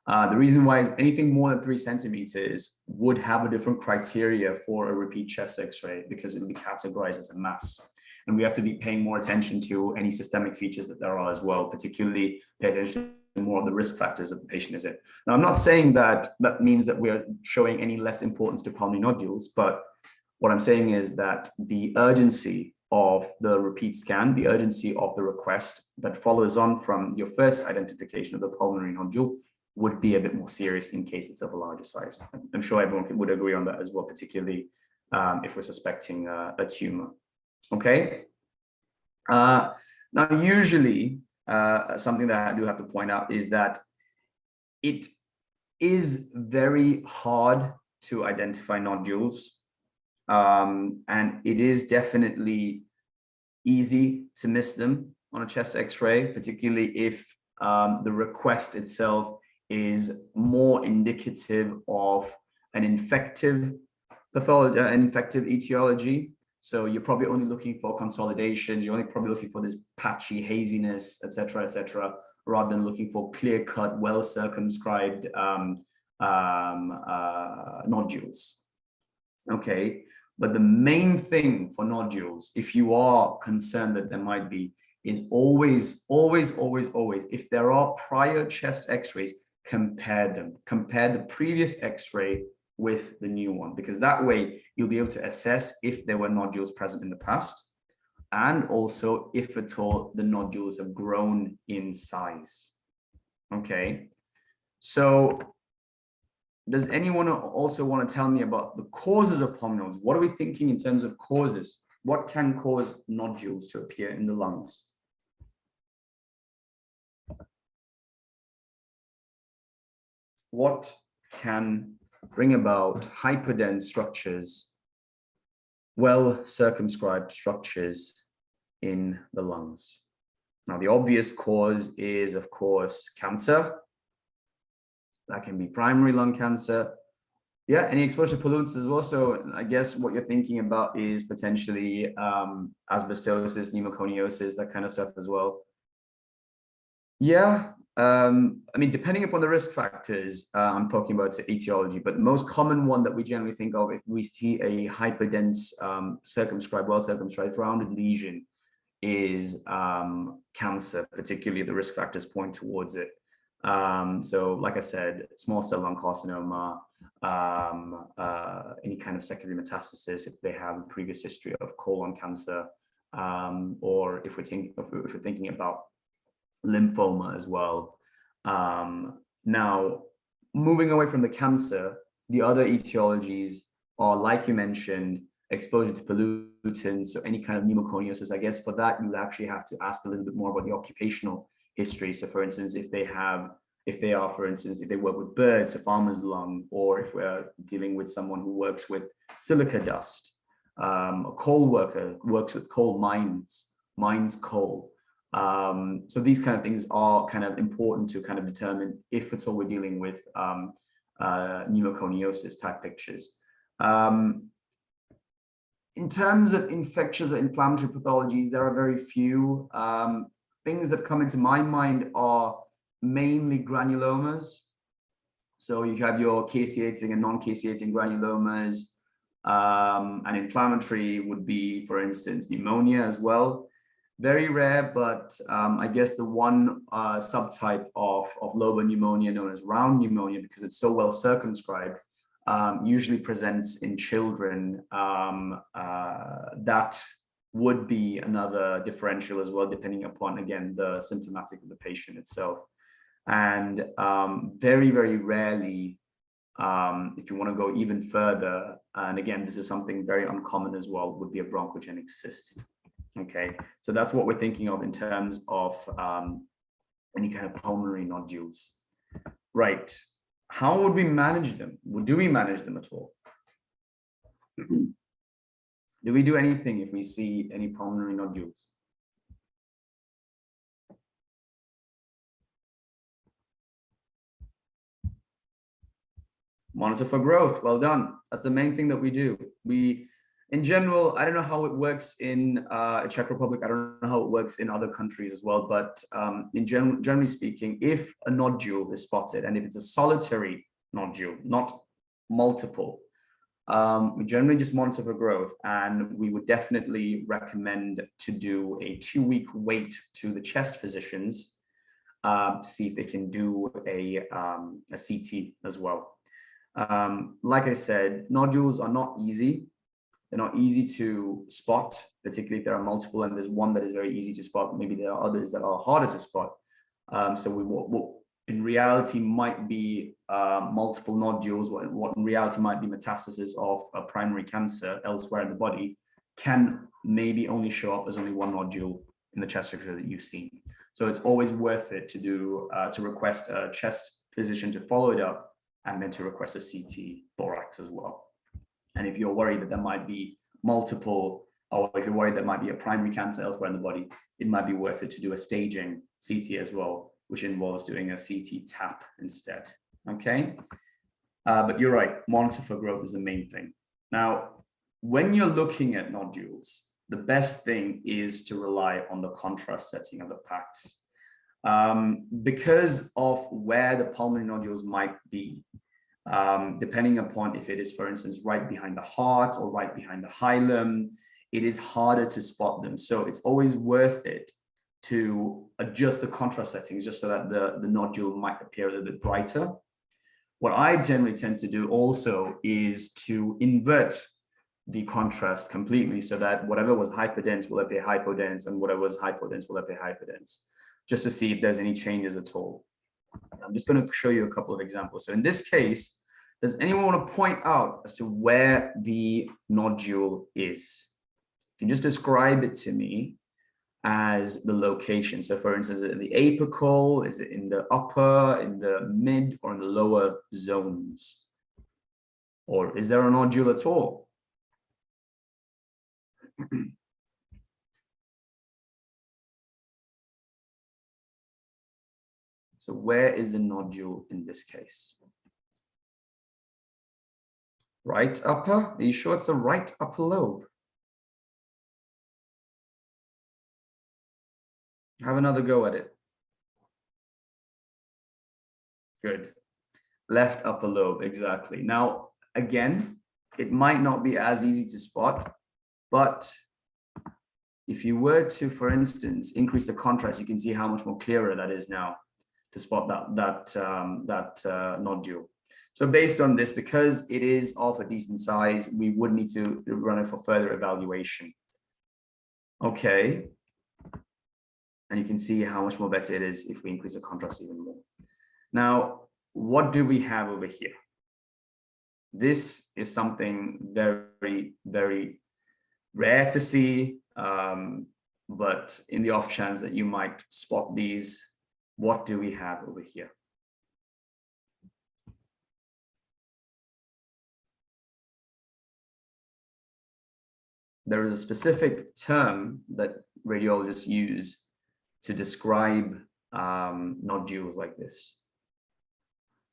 [SPEAKER 1] The reason why is anything more than 3 centimeters would have a different criteria for a repeat chest X-ray because it will be categorized as a mass. And we have to be paying more attention to any systemic features that there are as well, particularly pay attention to more of the risk factors that the patient is in. Now, I'm not saying that that means that we are showing any less importance to pulmonary nodules, but what I'm saying is that the urgency of the repeat scan, the urgency of the request that follows on from your first identification of the pulmonary nodule would be a bit more serious in case it's of a larger size. I'm sure everyone would agree on that as well, particularly if we're suspecting a tumor. Okay. Now, usually something that I do have to point out is that it is very hard to identify nodules. And it is definitely easy to miss them on a chest X-ray, particularly if the request itself is more indicative of an infective pathology, an infective etiology. So you're probably only looking for consolidations. You're only probably looking for this patchy haziness, etc., rather than looking for clear-cut, well-circumscribed nodules. Okay, but the main thing for nodules, if you are concerned that there might be, is always, if there are prior chest X-rays, compare them. Compare the previous X-ray with the new one, because that way you'll be able to assess if there were nodules present in the past, and also if at all the nodules have grown in size. Okay, so does anyone also want to tell me about the causes of pulmonary nodules? What are we thinking in terms of causes? What can cause nodules to appear in the lungs? What can bring about hyperdense structures, well circumscribed structures in the lungs? Now, the obvious cause is, of course, cancer. That can be primary lung cancer. Yeah, any exposure to pollutants as well. So I guess what you're thinking about is potentially asbestosis, pneumoconiosis, that kind of stuff as well. Yeah, I mean, depending upon the risk factors, I'm talking about etiology, but the most common one that we generally think of if we see a hyperdense, circumscribed, well circumscribed, rounded lesion is cancer, particularly the risk factors point towards it. So like I said, small cell lung carcinoma, any kind of secondary metastasis if they have a previous history of colon cancer, or if we're thinking about lymphoma as well. Now, moving away from the cancer, the other etiologies are, like you mentioned, exposure to pollutants, so any kind of pneumoconiosis. I guess for that, you actually have to ask a little bit more about the occupational history. So for instance, if they work with birds, a farmer's lung, or if we're dealing with someone who works with silica dust, a coal worker works with coal mines coal. So these kind of things are kind of important to kind of determine if at all we're dealing with pneumoconiosis type pictures. In terms of infectious or inflammatory pathologies, there are very few. Things that come into my mind are mainly granulomas. So you have your caseating and non-caseating granulomas. And inflammatory would be, for instance, pneumonia as well. Very rare, but I guess the one subtype of lobar pneumonia known as round pneumonia, because it's so well circumscribed, usually presents in children. That would be another differential as well, depending upon, again, the symptomatic of the patient itself. And very, very rarely, if you want to go even further, and again, this is something very uncommon as well, would be a bronchogenic cyst. Okay, so that's what we're thinking of in terms of any kind of pulmonary nodules. Right. How would we manage them? Do we manage them at all? Do we do anything if we see any pulmonary nodules? Monitor for growth. Well done. That's the main thing that we do. In general, I don't know how it works in Czech Republic. I don't know how it works in other countries as well. But generally speaking, if a nodule is spotted, and if it's a solitary nodule, not multiple, we generally just monitor for growth. And we would definitely recommend to do a 2-week wait to the chest physicians to see if they can do a CT as well. Like I said, nodules are not easy. They're not easy to spot, particularly if there are multiple, and there's one that is very easy to spot. Maybe there are others that are harder to spot. So what in reality might be multiple nodules, what in reality might be metastasis of a primary cancer elsewhere in the body, can maybe only show up as only one nodule in the chest X-ray that you've seen. So it's always worth it to do to request a chest physician to follow it up, and then to request a CT thorax as well. And if you're worried that there might be multiple, or if you're worried there might be a primary cancer elsewhere in the body, it might be worth it to do a staging CT as well, which involves doing a CT tap instead. Okay, but you're right, monitor for growth is the main thing. Now, when you're looking at nodules, the best thing is to rely on the contrast setting of the PACS. Because of where the pulmonary nodules might be, depending upon if it is, for instance, right behind the heart or right behind the hilum, it is harder to spot them. So it's always worth it to adjust the contrast settings just so that the nodule might appear a little bit brighter. What I generally tend to do also is to invert the contrast completely so that whatever was hyperdense will appear hypodense, and whatever was hypodense will appear hyperdense, just to see if there's any changes at all. I'm just going to show you a couple of examples. So in this case, does anyone want to point out as to where the nodule is? You can just describe it to me as the location. So for instance, is it in the apical? Is it in the upper, in the mid, or in the lower zones? Or is there a nodule at all? So where is the nodule in this case? Right upper? Are you sure it's the right upper lobe? Have another go at it. Good. Left upper lobe, exactly. Now, again, it might not be as easy to spot, but if you were to, for instance, increase the contrast, you can see how much more clearer that is now to spot that nodule. So based on this, because it is of a decent size, we would need to run it for further evaluation. Okay. And you can see how much more better it is if we increase the contrast even more. Now, what do we have over here? This is something very, very rare to see, but in the off chance that you might spot these, what do we have over here? There is a specific term that radiologists use to describe nodules like this.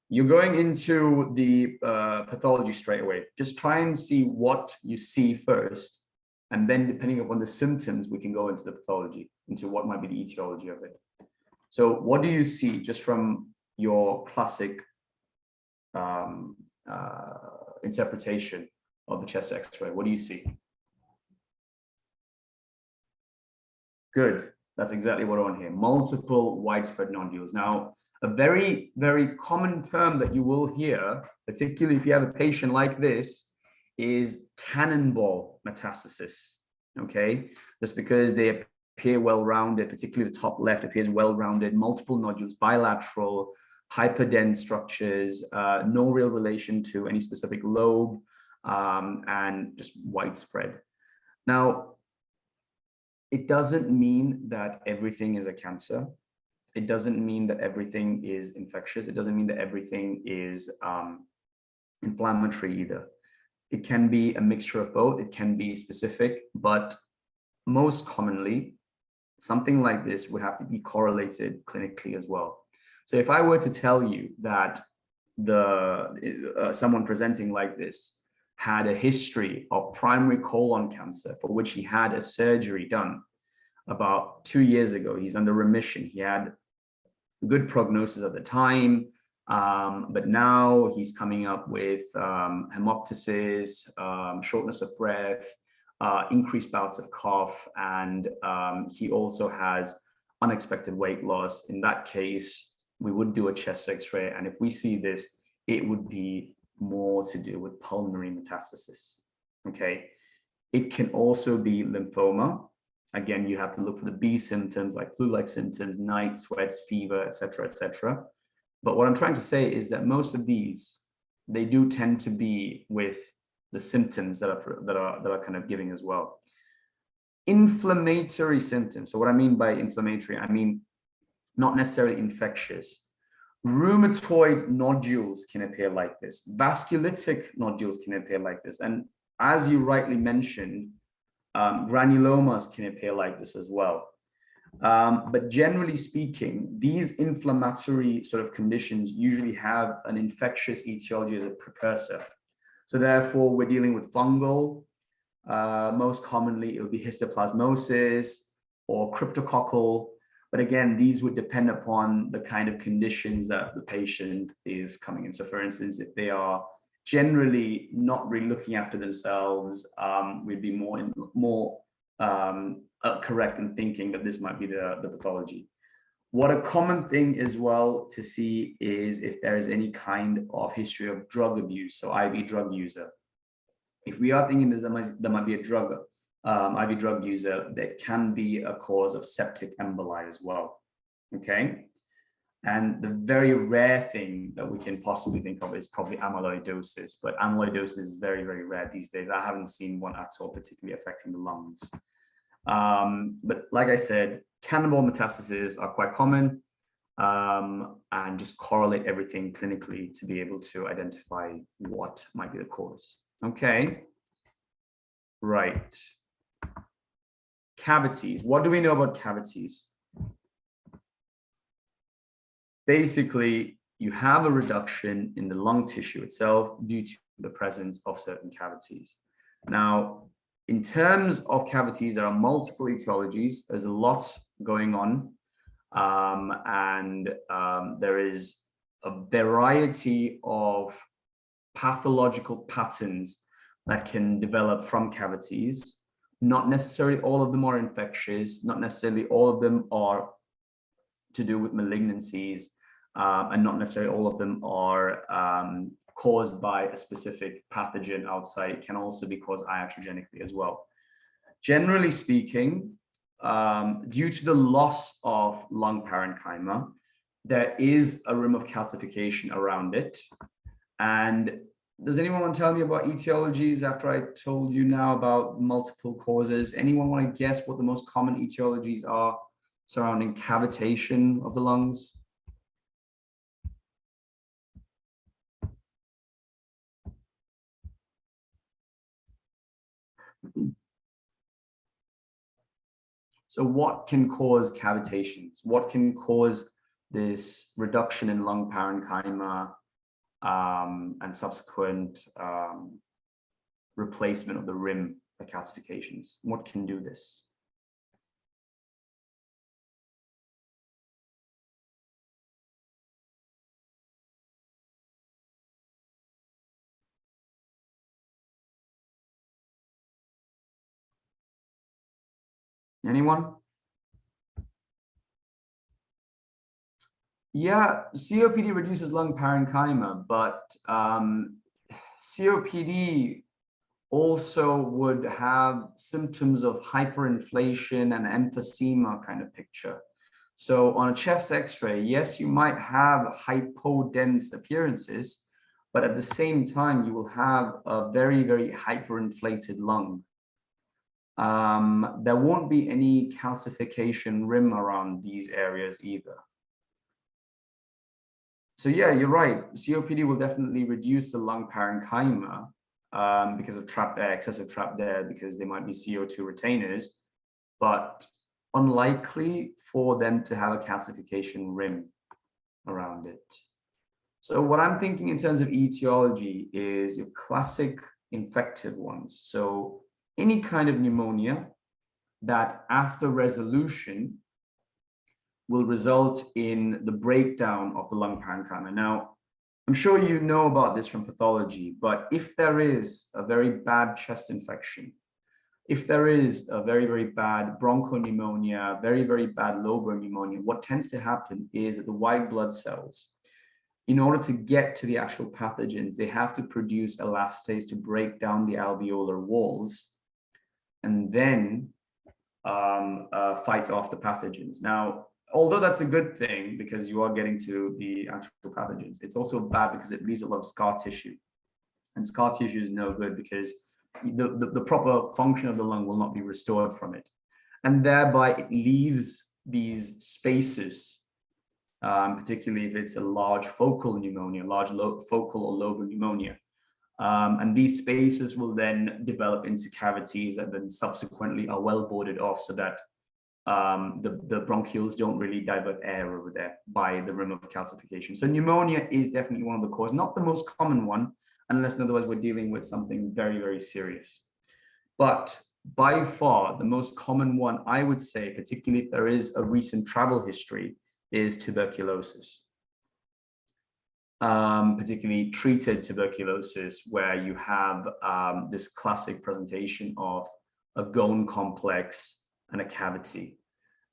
[SPEAKER 1] You're going into the pathology straight away. Just try and see what you see first, and then depending upon the symptoms, we can go into the pathology, into what might be the etiology of it. So what do you see just from your classic interpretation of the chest X-ray? What do you see? Good. That's exactly what I want here. Multiple widespread nodules. Now, a very, very common term that you will hear, particularly if you have a patient like this, is cannonball metastasis. Okay, just because they appear well-rounded, particularly the top left appears well-rounded, multiple nodules, bilateral, hyperdense structures, no real relation to any specific lobe, and just widespread. Now, it doesn't mean that everything is a cancer. It doesn't mean that everything is infectious. It doesn't mean that everything is inflammatory either. It can be a mixture of both. It can be specific, but most commonly, something like this would have to be correlated clinically as well. So if I were to tell you that someone presenting like this had a history of primary colon cancer for which he had a surgery done about 2 years ago, he's under remission, he had good prognosis at the time, but now he's coming up with hemoptysis, shortness of breath, increased bouts of cough, and he also has unexpected weight loss. In that case, we would do a chest X-ray, and if we see this, it would be more to do with pulmonary metastasis. Okay, it can also be lymphoma. Again, you have to look for the B symptoms like flu-like symptoms, night sweats, fever, etc., etc. But what I'm trying to say is that most of these, they do tend to be with the symptoms that are kind of giving as well. Inflammatory symptoms. So what I mean by inflammatory, I mean not necessarily infectious. Rheumatoid nodules can appear like this. Vasculitic nodules can appear like this. And as you rightly mentioned, granulomas can appear like this as well. But generally speaking, these inflammatory sort of conditions usually have an infectious etiology as a precursor. So therefore, we're dealing with fungal. Most commonly, it will be histoplasmosis or cryptococcal. But again, these would depend upon the kind of conditions that the patient is coming in. So for instance, if they are generally not really looking after themselves, we'd be more correct in thinking that this might be the pathology. What a common thing as well to see is if there is any kind of history of drug abuse, so IV drug user. If we are thinking there might be a IV drug user, that can be a cause of septic emboli as well. Okay. And the very rare thing that we can possibly think of is probably amyloidosis, but amyloidosis is very, very rare these days. I haven't seen one at all, particularly affecting the lungs. But like I said, cannonball metastases are quite common, and just correlate everything clinically to be able to identify what might be the cause. Okay, right. Cavities. What do we know about cavities? Basically, you have a reduction in the lung tissue itself due to the presence of certain cavities. Now, in terms of cavities, there are multiple etiologies. There's a lot going on, and there is a variety of pathological patterns that can develop from cavities. Not necessarily all of them are infectious, not necessarily all of them are to do with malignancies, and not necessarily all of them are caused by a specific pathogen outside. It can also be caused iatrogenically as well. Generally speaking, due to the loss of lung parenchyma, there is a rim of calcification around it. And Does anyone want to tell me about etiologies after I told you now about multiple causes? Anyone want to guess what the most common etiologies are surrounding cavitation of the lungs? So what can cause cavitations? What can cause this reduction in lung parenchyma and subsequent replacement of the rim by calcifications? What can do this? Anyone? Yeah, COPD reduces lung parenchyma, but COPD also would have symptoms of hyperinflation and emphysema kind of picture. So on a chest x-ray, yes, you might have hypodense appearances, but at the same time, you will have a very, very hyperinflated lung. There won't be any calcification rim around these areas either. So yeah, you're right. COPD will definitely reduce the lung parenchyma because of trapped air, excessive trapped air, because they might be CO2 retainers, but unlikely for them to have a calcification rim around it. So what I'm thinking in terms of etiology is your classic infective ones. So any kind of pneumonia that after resolution will result in the breakdown of the lung parenchyma. Now, I'm sure you know about this from pathology, but if there is a very bad chest infection, if there is a very, very bad bronchopneumonia, very, very bad lobar pneumonia, what tends to happen is that the white blood cells, in order to get to the actual pathogens, they have to produce elastase to break down the alveolar walls and then fight off the pathogens. Now, although that's a good thing because you are getting to the actual pathogens, it's also bad because it leaves a lot of scar tissue. And scar tissue is no good because the proper function of the lung will not be restored from it. And thereby it leaves these spaces, particularly if it's a large focal pneumonia, large focal or lobar pneumonia. And these spaces will then develop into cavities that then subsequently are well boarded off so that the bronchioles don't really divert air over there by the rim of calcification. So pneumonia is definitely one of the causes, not the most common one, unless in other words we're dealing with something very, very serious. But by far the most common one, I would say, particularly if there is a recent travel history, is tuberculosis. Particularly treated tuberculosis, where you have this classic presentation of a Ghosn complex and a cavity.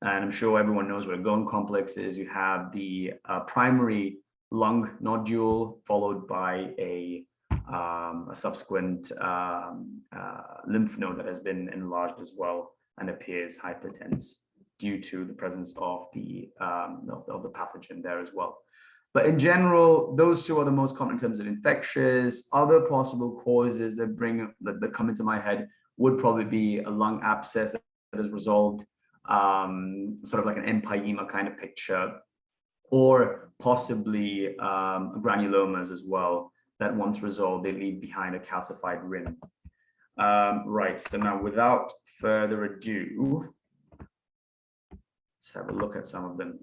[SPEAKER 1] And I'm sure everyone knows what a Ghosn complex is. You have the primary lung nodule followed by a subsequent lymph node that has been enlarged as well and appears hypertense due to the presence of the pathogen there as well. But in general, those two are the most common in terms of infectious. Other possible causes that come into my head would probably be a lung abscess that is resolved, sort of like an empyema kind of picture, or possibly granulomas as well, that once resolved, they leave behind a calcified rim. Right, so now without further ado, let's have a look at some of them.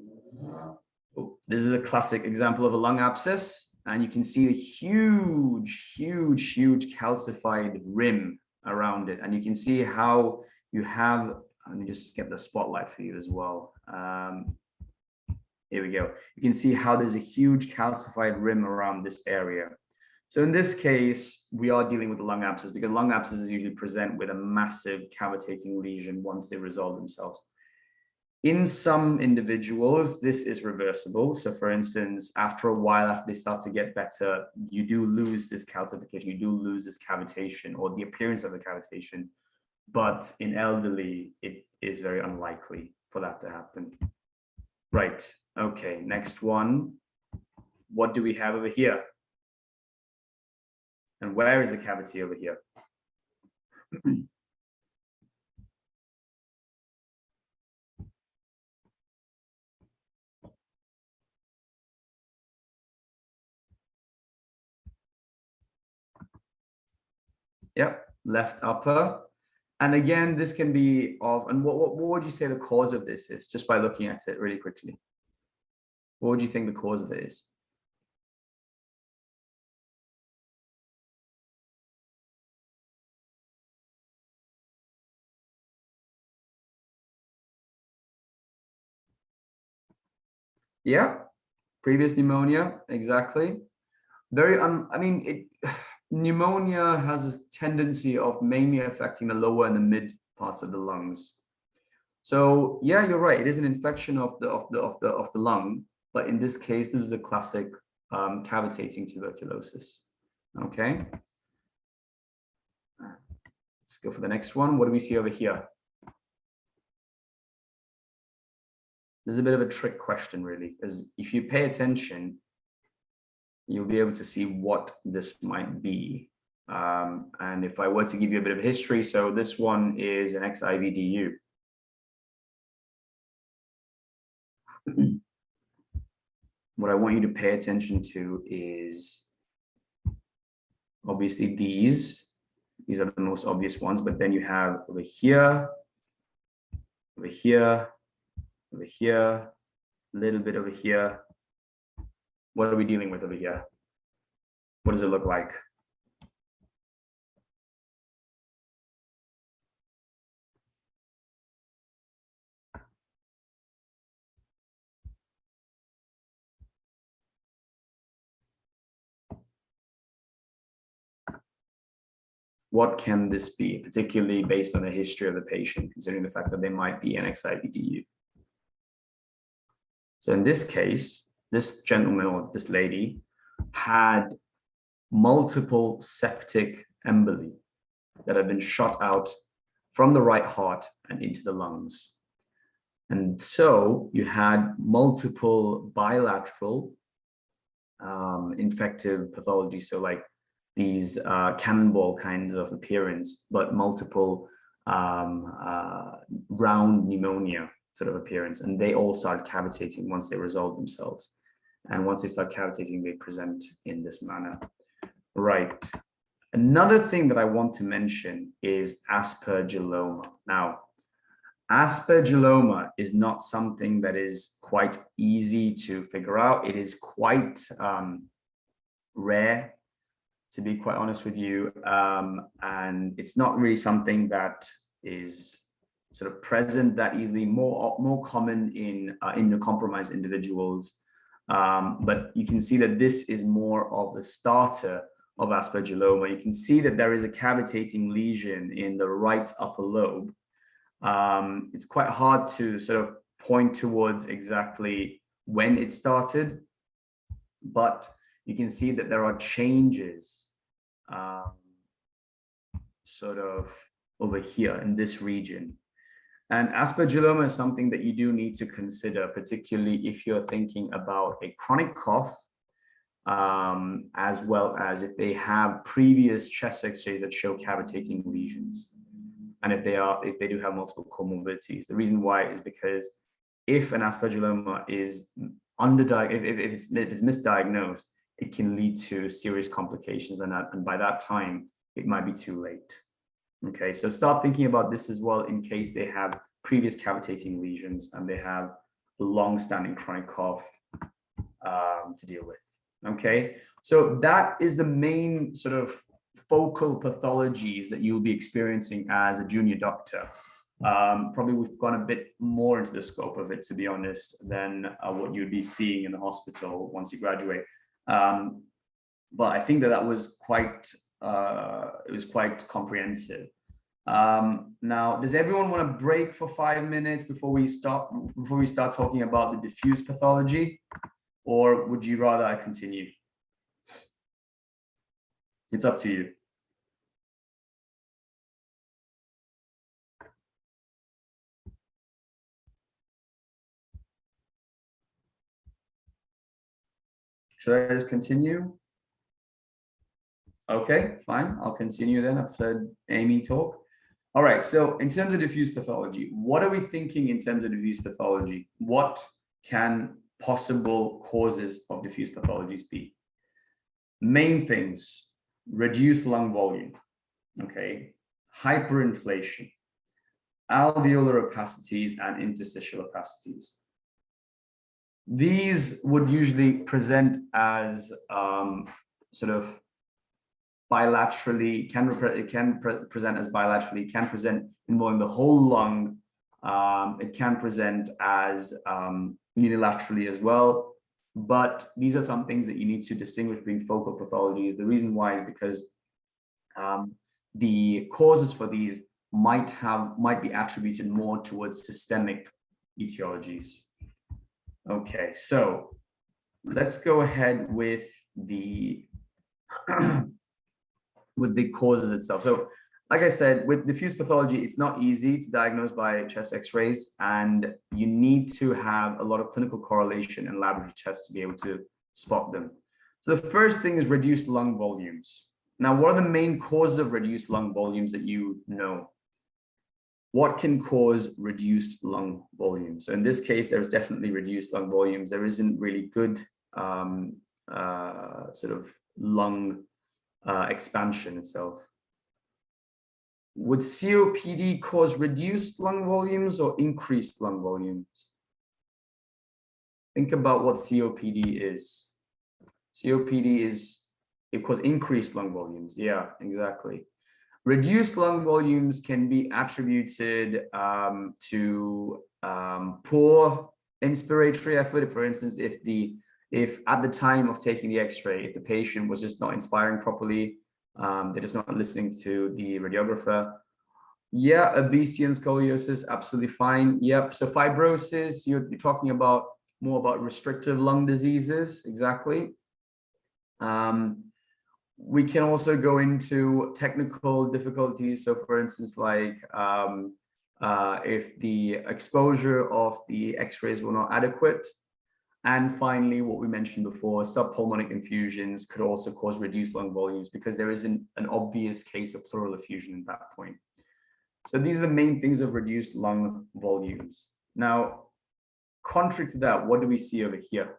[SPEAKER 1] Oh, this is a classic example of a lung abscess, and you can see the huge, huge, huge calcified rim around it. And you can see how you have, let me just get the spotlight for you as well. Here we go. You can see how there's a huge calcified rim around this area. So in this case, we are dealing with the lung abscess because lung abscesses usually present with a massive cavitating lesion once they resolve themselves. In some individuals, this is reversible. So for instance, after a while, after they start to get better, you do lose this calcification, you do lose this cavitation or the appearance of the cavitation. But in elderly, it is very unlikely for that to happen. Right, okay, next one. What do we have over here? And where is the cavity over here? Yep, left upper. And again, this can be of, and what would you say the cause of this is, just by looking at it really quickly? What would you think the cause of it is? Yeah, previous pneumonia, exactly. I mean, pneumonia has a tendency of mainly affecting the lower and the mid parts of the lungs. So yeah, you're right. It is an infection of the lung, but in this case, this is a classic cavitating tuberculosis. Okay. Let's go for the next one. What do we see over here? This is a bit of a trick question, really, because if you pay attention, you'll be able to see what this might be. And if I were to give you a bit of history, so this one is an XIVDU. What I want you to pay attention to is obviously these are the most obvious ones, but then you have over here, over here, over here, a little bit over here. What are we dealing with over here? What does it look like? What can this be, particularly based on the history of the patient, considering the fact that they might be an XIVDU? So in this case, this gentleman or this lady had multiple septic emboli that had been shot out from the right heart and into the lungs. And so you had multiple bilateral infective pathologies, so like these cannonball kinds of appearance, but multiple round pneumonia sort of appearance, and they all start cavitating once they resolve themselves. And once they start cavitating, they present in this manner. Right. Another thing that I want to mention is aspergilloma. Now, aspergilloma is not something that is quite easy to figure out. It is quite rare, to be quite honest with you, and it's not really something that is sort of present that easily. More common in immunocompromised individuals, but you can see that this is more of the starter of aspergilloma. You can see that there is a cavitating lesion in the right upper lobe. It's quite hard to sort of point towards exactly when it started, but you can see that there are changes sort of over here in this region. And aspergilloma is something that you do need to consider, particularly if you're thinking about a chronic cough, as well as if they have previous chest X-rays that show cavitating lesions. And if they do have multiple comorbidities. The reason why is because if an aspergilloma is if it's misdiagnosed, it can lead to serious complications, and by that time it might be too late. Okay, so start thinking about this as well in case they have previous cavitating lesions and they have a long-standing chronic cough to deal with. Okay, so that is the main sort of focal pathologies that you'll be experiencing as a junior doctor. Probably we've gone a bit more into the scope of it, to be honest, than what you'd be seeing in the hospital once you graduate. But I think that was quite it was quite comprehensive. Now, does everyone want to break for 5 minutes before we start talking about the diffuse pathology, or would you rather I continue? It's up to you. Should I just continue? Okay, fine. I'll continue then. I've heard Amy talk. All right. So in terms of diffuse pathology, what are we thinking in terms of diffuse pathology? What can possible causes of diffuse pathologies be? Main things: reduced lung volume, okay, hyperinflation, alveolar opacities, and interstitial opacities. These would usually present as sort of bilaterally, can present as bilaterally, can present involving the whole lung. It can present as unilaterally as well. But these are some things that you need to distinguish between focal pathologies. The reason why is because the causes for these might be attributed more towards systemic etiologies. Okay, so let's go ahead with the with the causes itself. So like I said, with diffuse pathology, it's not easy to diagnose by chest x-rays, and you need to have a lot of clinical correlation and laboratory tests to be able to spot them. So the first thing is reduced lung volumes. Now, what are the main causes of reduced lung volumes that you know? What can cause reduced lung volumes? So in this case, there's definitely reduced lung volumes. There isn't really good sort of lung expansion itself. Would COPD cause reduced lung volumes or increased lung volumes? Think about what COPD is. COPD is, it causes increased lung volumes. Yeah, exactly. Reduced lung volumes can be attributed to poor inspiratory effort. For instance, if at the time of taking the X-ray, if the patient was just not inspiring properly, they're just not listening to the radiographer. Yeah, obesity and scoliosis, absolutely fine. Yep. So fibrosis, you're talking about more about restrictive lung diseases, exactly. We can also go into technical difficulties. So for instance, like if the exposure of the X-rays were not adequate. And finally, what we mentioned before, subpulmonic infusions could also cause reduced lung volumes because there isn't an obvious case of pleural effusion at that point. So these are the main things of reduced lung volumes. Now, contrary to that, what do we see over here?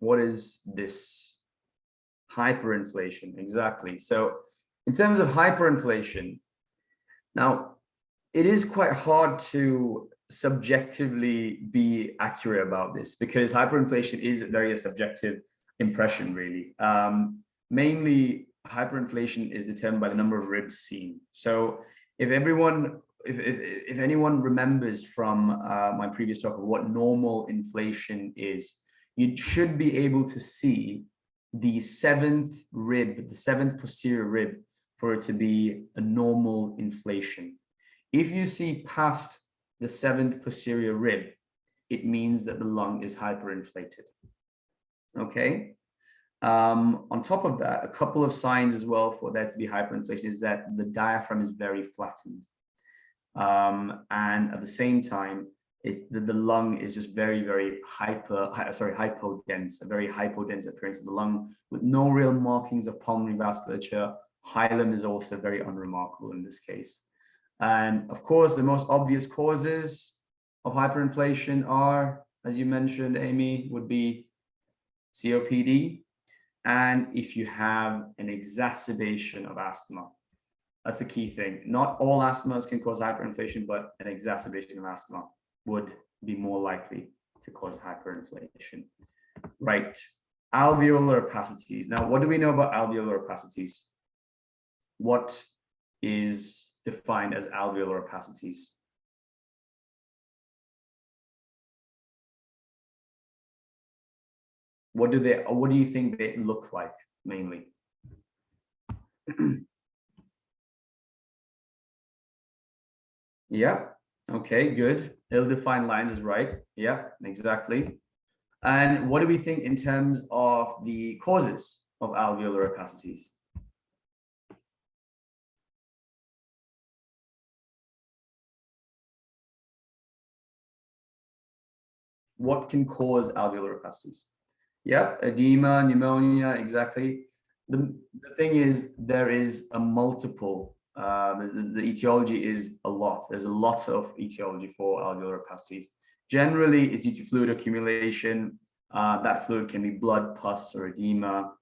[SPEAKER 1] What is this? Hyperinflation, exactly. So in terms of hyperinflation, now it is quite hard to subjectively be accurate about this because hyperinflation is a very subjective impression, really. Mainly, hyperinflation is determined by the number of ribs seen. So if anyone remembers from my previous talk of what normal inflation is, you should be able to see the seventh posterior rib for it to be a normal inflation. If you see past the seventh posterior rib, it means that the lung is hyperinflated. Okay. On top of that, a couple of signs as well for there to be hyperinflation is that the diaphragm is very flattened. And at the same time, the lung is just very, very hypodense, a very hypodense appearance of the lung with no real markings of pulmonary vasculature. Hilum is also very unremarkable in this case. And of course, the most obvious causes of hyperinflation are, as you mentioned, Amy, would be COPD. And if you have an exacerbation of asthma, that's a key thing. Not all asthmas can cause hyperinflation, but an exacerbation of asthma would be more likely to cause hyperinflation. Right, alveolar opacities. Now, what do we know about alveolar opacities? What is defined as alveolar opacities? What do you think they look like mainly? Yeah. Okay, good. Ill-defined lines is right. Yeah, exactly. And what do we think in terms of the causes of alveolar opacities? what can cause alveolar opacities? Yep, edema, pneumonia, exactly. The thing is, there is a multiple, the etiology is a lot. There's a lot of etiology for alveolar opacities. Generally, it's due to fluid accumulation. That fluid can be blood, pus, or edema.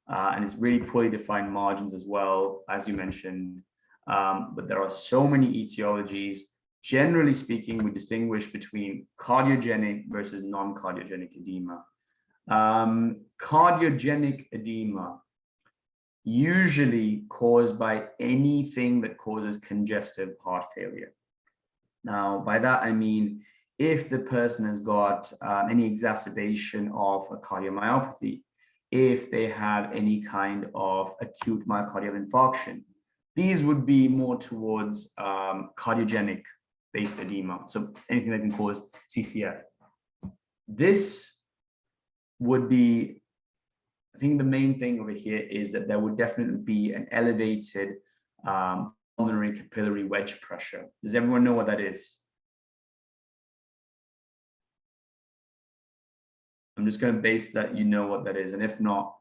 [SPEAKER 1] And it's really poorly defined margins as well, as you mentioned. But there are so many etiologies. Generally speaking, we distinguish between cardiogenic versus non-cardiogenic edema. Cardiogenic edema, usually caused by anything that causes congestive heart failure. Now, by that, I mean, if the person has got any exacerbation of a cardiomyopathy, if they have any kind of acute myocardial infarction, these would be more towards cardiogenic based edema. So anything that can cause CCF. This would be, I think the main thing over here is that there would definitely be an elevated pulmonary capillary wedge pressure. Does everyone know what that is? I'm just going to base that you know what that is, and if not,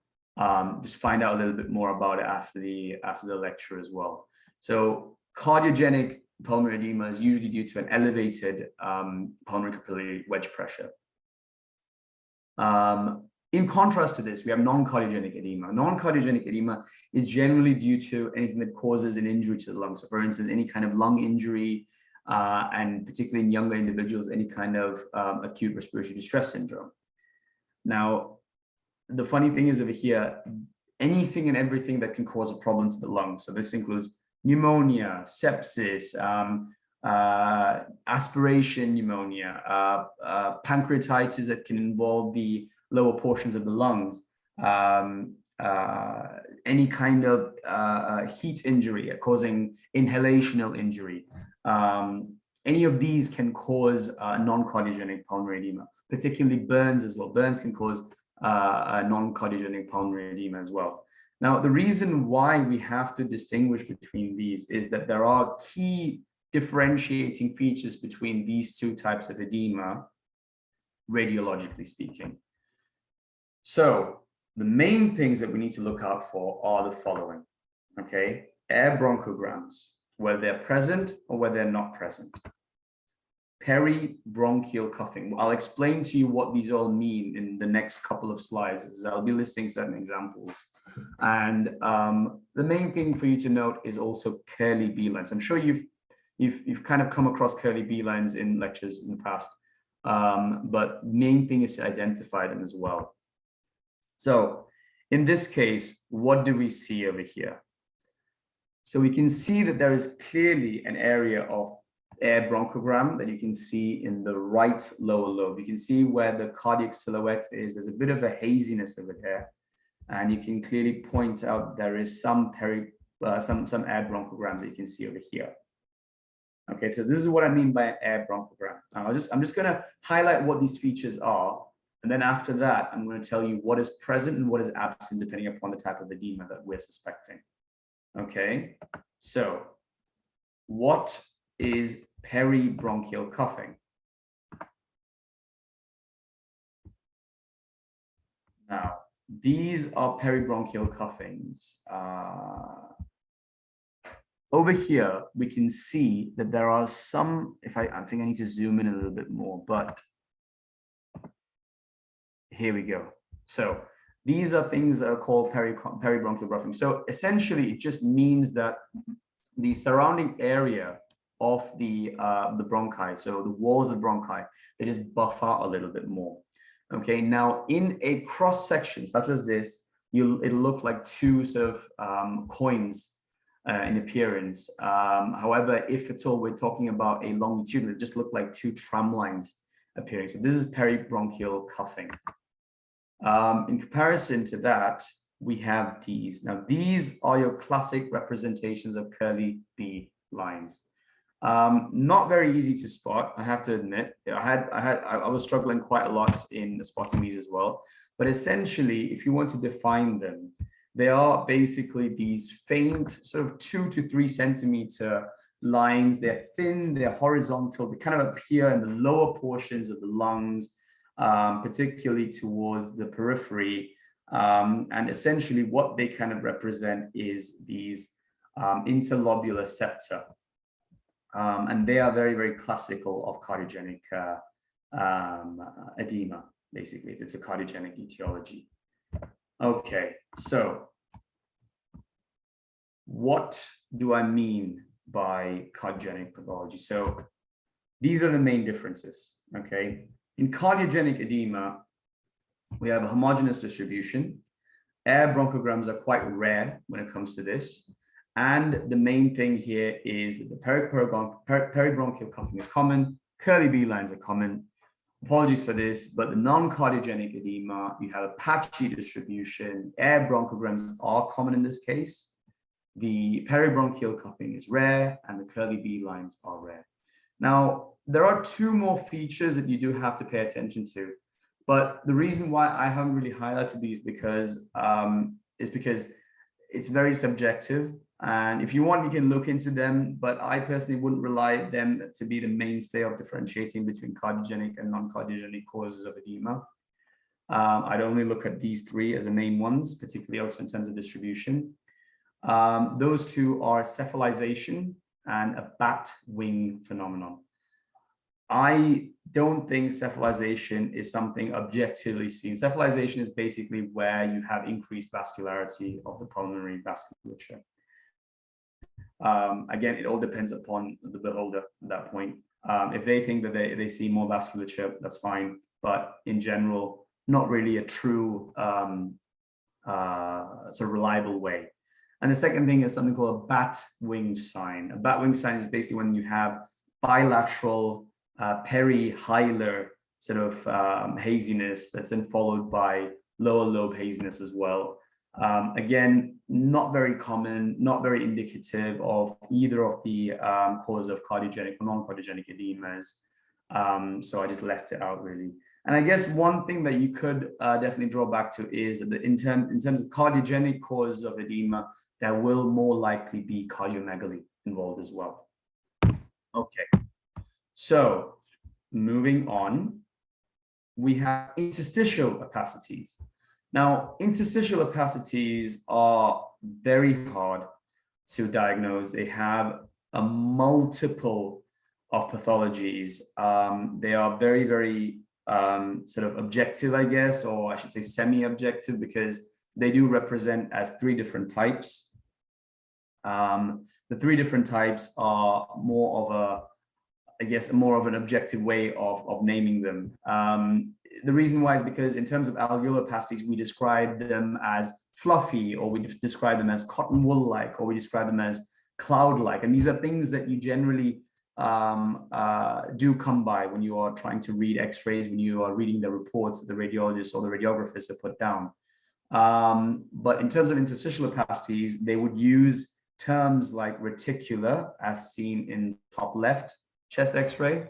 [SPEAKER 1] just find out a little bit more about it after the lecture as well. So cardiogenic pulmonary edema is usually due to an elevated pulmonary capillary wedge pressure. In contrast to this, we have non-cardiogenic edema. Non-cardiogenic edema is generally due to anything that causes an injury to the lungs. So for instance, any kind of lung injury, and particularly in younger individuals, any kind of acute respiratory distress syndrome. Now, the funny thing is over here, anything and everything that can cause a problem to the lungs. So this includes pneumonia, sepsis, aspiration pneumonia, pancreatitis that can involve the lower portions of the lungs, any kind of heat injury causing inhalational injury. Any of these can cause non-cardiogenic pulmonary edema, particularly burns as well. Burns can cause non-cardiogenic pulmonary edema as well. Now, the reason why we have to distinguish between these is that there are key differentiating features between these two types of edema, radiologically speaking. So the main things that we need to look out for are the following, okay? Air bronchograms, whether they're present or whether they're not present. Peribronchial cuffing. I'll explain to you what these all mean in the next couple of slides, because I'll be listing certain examples. And the main thing for you to note is also curly B lines. I'm sure you've kind of come across curly B lines in lectures in the past, but main thing is to identify them as well. So in this case, what do we see over here? So we can see that there is clearly an area of air bronchogram that you can see in the right lower lobe. You can see where the cardiac silhouette is. There's a bit of a haziness over there, and you can clearly point out there is some air bronchograms that you can see over here. Okay, so this is what I mean by an air bronchogram. I'm just going to highlight what these features are, and then after that, I'm going to tell you what is present and what is absent depending upon the type of edema that we're suspecting. Okay, so what is peribronchial cuffing? Now, these are peribronchial cuffings. Over here, we can see that there are some, I think I need to zoom in a little bit more, but here we go. So these are things that are called peribronchial cuffing. So essentially, it just means that the surrounding area of the bronchi, so the walls of the bronchi, they just buff out a little bit more. Okay, now in a cross section such as this, it'll look like two sort of coins in appearance. However, if at all we're talking about a longitudinal, it just look like two tram lines appearing. So this is peribronchial cuffing. In comparison to that, we have these. Now, these are your classic representations of curly B lines. Not very easy to spot, I have to admit. I was struggling quite a lot in spotting these as well. But essentially, if you want to define them, they are basically these faint sort of 2 to 3 centimeter lines. They're thin, they're horizontal, they kind of appear in the lower portions of the lungs. particularly towards the periphery. And essentially what they kind of represent is these interlobular septa. And they are very, very classical of cardiogenic edema, basically, if it's a cardiogenic etiology. Okay, so what do I mean by cardiogenic pathology? So these are the main differences, okay? In cardiogenic edema, we have a homogeneous distribution. Air bronchograms are quite rare when it comes to this. And the main thing here is that the peribronchial cuffing is common, curly B lines are common. Apologies for this, but the non-cardiogenic edema, you have a patchy distribution. Air bronchograms are common in this case. The peribronchial cuffing is rare and the curly B lines are rare. Now, there are two more features that you do have to pay attention to, but the reason why I haven't really highlighted these is because it's very subjective. And if you want, you can look into them, but I personally wouldn't rely on them to be the mainstay of differentiating between cardiogenic and non-cardiogenic causes of edema. I'd only look at these three as the main ones, particularly also in terms of distribution. Those two are cephalization and a bat wing phenomenon. I don't think cephalization is something objectively seen. Cephalization is basically where you have increased vascularity of the pulmonary vasculature. Again, it all depends upon the beholder at that point. If they think that they see more vasculature, that's fine. But in general, not really a true sort of reliable way. And the second thing is something called a bat wing sign. A bat wing sign is basically when you have bilateral perihilar sort of haziness that's then followed by lower lobe haziness as well. Again, not very common, not very indicative of either of the cause of cardiogenic or non-cardiogenic edemas. So I just left it out really. And I guess one thing that you could definitely draw back to is that in terms of cardiogenic causes of edema, there will more likely be cardiomegaly involved as well. Okay, so moving on, we have interstitial opacities. Now, interstitial opacities are very hard to diagnose. They have a multiple of pathologies. They are very, very sort of objective, I guess, or I should say semi-objective, because they do represent as three different types. The three different types are more of a, I guess, more of an objective way of naming them. The reason why is because in terms of alveolar opacities, we describe them as fluffy, or we describe them as cotton wool-like, or we describe them as cloud-like. And these are things that you generally do come by when you are trying to read X-rays, when you are reading the reports that the radiologists or the radiographers have put down. But in terms of interstitial opacities, they would use terms like reticular, as seen in top left chest X-ray,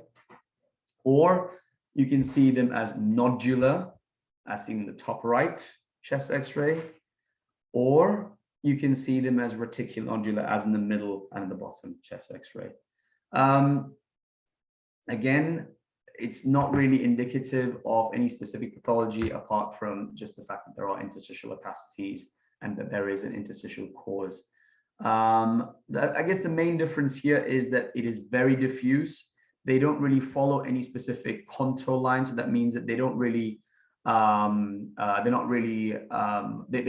[SPEAKER 1] or you can see them as nodular, as seen in the top right chest X-ray, or you can see them as reticulonodular, as in the middle and the bottom chest X-ray. Again, it's not really indicative of any specific pathology apart from just the fact that there are interstitial opacities and that there is an interstitial cause. I guess the main difference here is that it is very diffuse. They don't really follow any specific contour lines. So that means that they don't really, they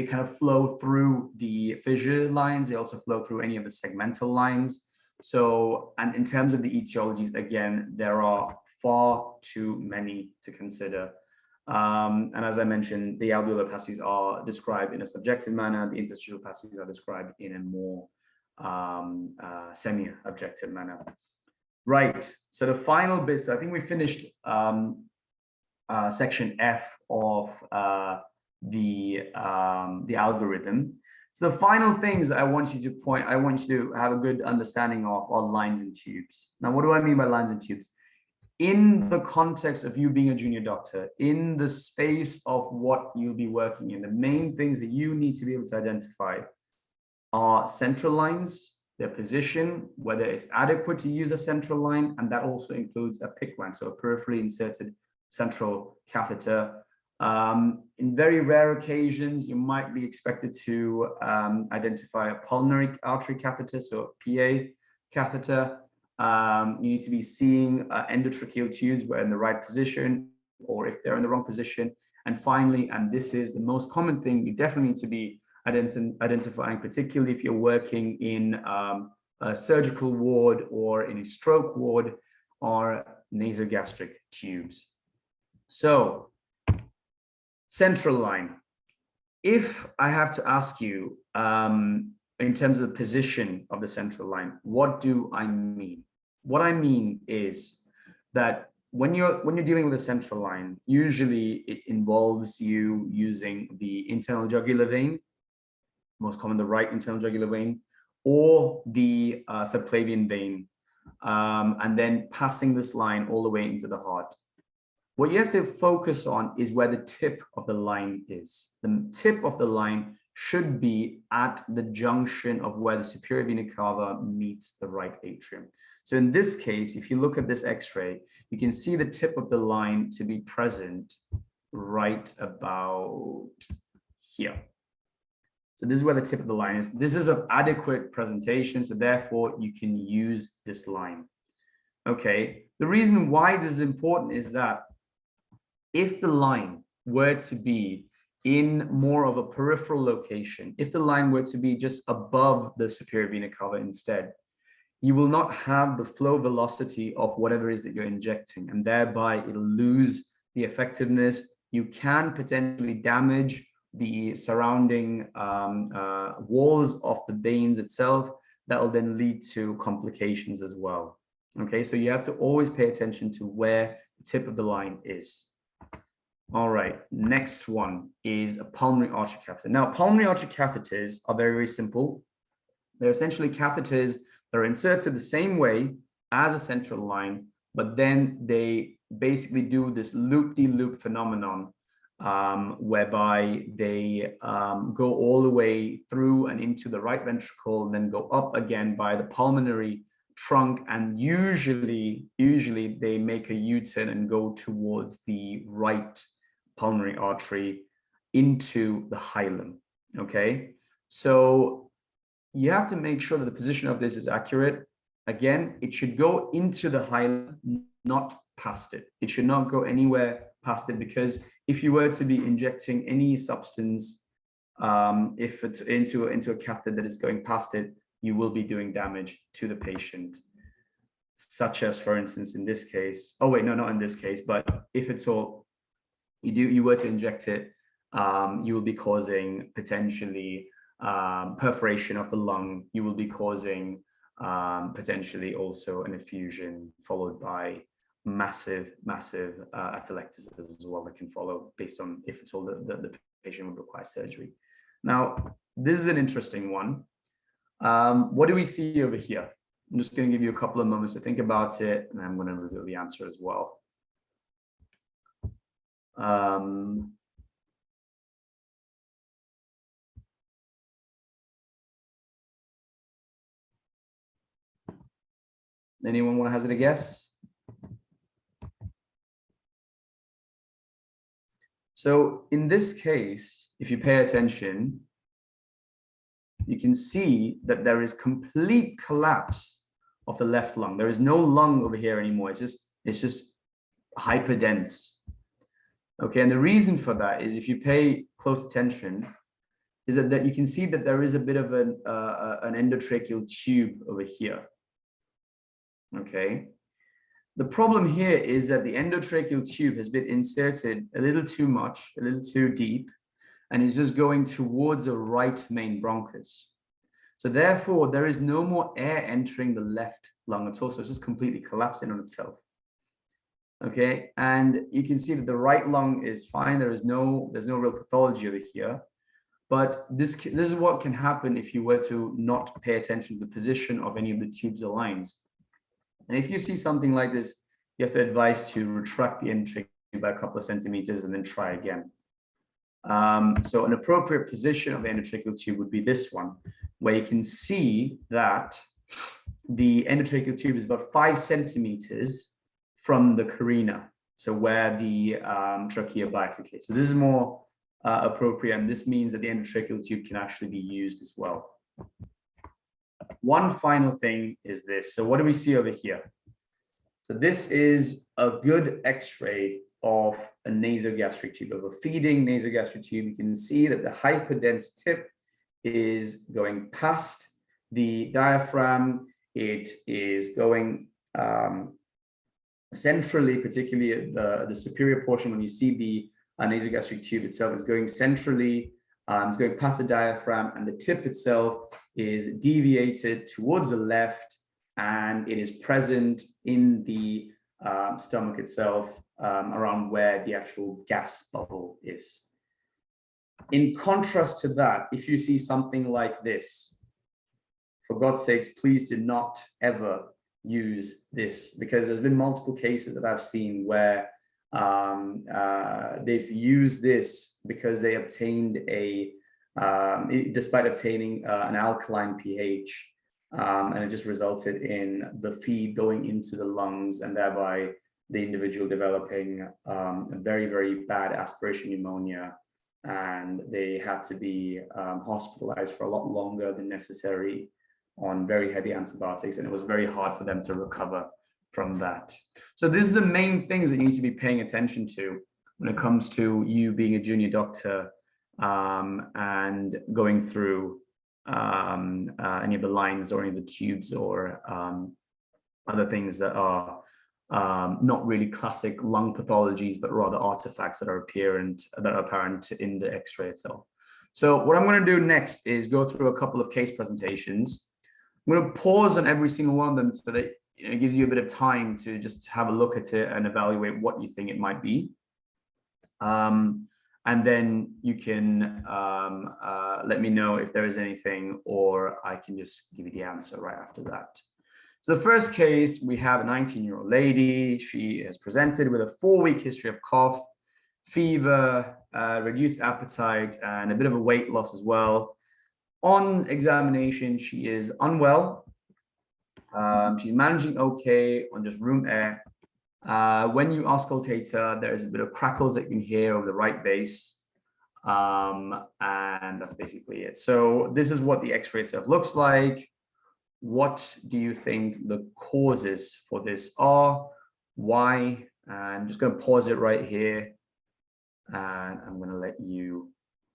[SPEAKER 1] kind of flow through the fissure lines. They also flow through any of the segmental lines. So, and in terms of the etiologies, again, there are far too many to consider. And as I mentioned, the alveolar opacities are described in a subjective manner. The interstitial opacities are described in a more semi-objective manner. Right, so the final bit, so I think we finished section F of the algorithm. So the final things I want you to have a good understanding of are lines and tubes. Now, what do I mean by lines and tubes? In the context of you being a junior doctor, in the space of what you'll be working in, the main things that you need to be able to identify are central lines, their position, whether it's adequate to use a central line, and that also includes a PICC line, so a peripherally inserted central catheter. In very rare occasions, you might be expected to identify a pulmonary artery catheter, so a PA catheter. You need to be seeing endotracheal tubes where in the right position, or if they're in the wrong position. And finally, and this is the most common thing, you definitely need to be identifying, particularly if you're working in a surgical ward or in a stroke ward, or nasogastric tubes. So, central line. If I have to ask you, in terms of the position of the central line, what do I mean? What I mean is that when you're dealing with a central line, usually it involves you using the internal jugular vein, most common the right internal jugular vein, or the subclavian vein, and then passing this line all the way into the heart. What you have to focus on is where the tip of the line is. The tip of the line should be at the junction of where the superior vena cava meets the right atrium. So in this case, if you look at this X-ray, you can see the tip of the line to be present right about here. So this is where the tip of the line is. This is an adequate presentation, so therefore you can use this line. Okay, the reason why this is important is that if the line were to be in more of a peripheral location, if the line were to be just above the superior vena cava instead, you will not have the flow velocity of whatever it is that you're injecting, and thereby it'll lose the effectiveness. You can potentially damage the surrounding walls of the veins itself. That will then lead to complications as well. Okay, so you have to always pay attention to where the tip of the line is. All right, next one is a pulmonary artery catheter. Now, pulmonary artery catheters are very, very simple. They're essentially catheters that are inserted the same way as a central line, but then they basically do this loop-de-loop phenomenon, whereby they go all the way through and into the right ventricle, and then go up again by the pulmonary trunk, and usually they make a U-turn and go towards the right pulmonary artery into the hilum. Okay, so you have to make sure that the position of this is accurate. Again, it should go into the hilum, not past it. It should not go anywhere past it, because if you were to be injecting any substance, if it's into a catheter that is going past it, you will be doing damage to the patient, such as, for instance, in this case. Oh wait, no, not in this case, but if it's all you were to inject it, you will be causing potentially perforation of the lung. You will be causing potentially also an effusion, followed by massive atelectasis as well that can follow, based on if it's all the patient would require surgery. Now, this is an interesting one. What do we see over here? I'm just going to give you a couple of moments to think about it, and I'm going to reveal the answer as well. Anyone want to hazard a guess? So in this case, if you pay attention, you can see that there is complete collapse of the left lung. There is no lung over here anymore. It's just hyperdense. Okay, and the reason for that is, if you pay close attention, is that you can see that there is a bit of an endotracheal tube over here. Okay, the problem here is that the endotracheal tube has been inserted a little too much, a little too deep, and is just going towards the right main bronchus. So therefore, there is no more air entering the left lung at all. So it's just completely collapsing on itself. Okay, and you can see that the right lung is fine. There's no real pathology over here. But this is what can happen if you were to not pay attention to the position of any of the tubes or lines. And if you see something like this, you have to advise to retract the endotracheal tube by a couple of centimeters and then try again. So an appropriate position of the endotracheal tube would be this one, where you can see that the endotracheal tube is about 5 centimeters from the carina. so where the trachea bifurcates. So this is more appropriate, and this means that the endotracheal tube can actually be used as well. One final thing is this. So what do we see over here? So this is a good X-ray of a nasogastric tube, of a feeding nasogastric tube. You can see that the hyperdense tip is going past the diaphragm. It is going centrally, particularly at the superior portion. When you see the nasogastric tube itself, is going centrally, it's going past the diaphragm, and the tip itself is deviated towards the left, and it is present in the stomach itself, around where the actual gas bubble is. In contrast to that, if you see something like this, for God's sakes, please do not ever use this, because there's been multiple cases that I've seen where they've used this because they obtained despite obtaining an alkaline pH, and it just resulted in the feed going into the lungs, and thereby the individual developing a very, very bad aspiration pneumonia, and they had to be hospitalized for a lot longer than necessary on very heavy antibiotics, and it was very hard for them to recover from that. So this is the main things that you need to be paying attention to when it comes to you being a junior doctor and going through any of the lines or any of the tubes or other things that are not really classic lung pathologies, but rather artifacts that are apparent in the X-ray itself. So what I'm going to do next is go through a couple of case presentations. I'm going to pause on every single one of them so that it gives you a bit of time to just have a look at it and evaluate what you think it might be. And then you can let me know if there is anything, or I can just give you the answer right after that. So the first case, we have a 19-year-old lady. She has presented with a 4-week history of cough, fever, reduced appetite, and a bit of a weight loss as well. On examination, she is unwell. She's managing okay on just room air. When you auscultate her, there's a bit of crackles that you can hear over the right base. And that's basically it. So this is what the X-ray itself looks like. What do you think the causes for this are? Why? And I'm just going to pause it right here. And I'm going to let you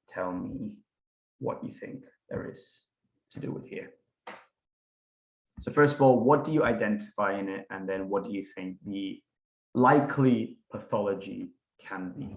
[SPEAKER 1] tell me what you think there is to do with here. So first of all, what do you identify in it? And then what do you think the likely pathology can be?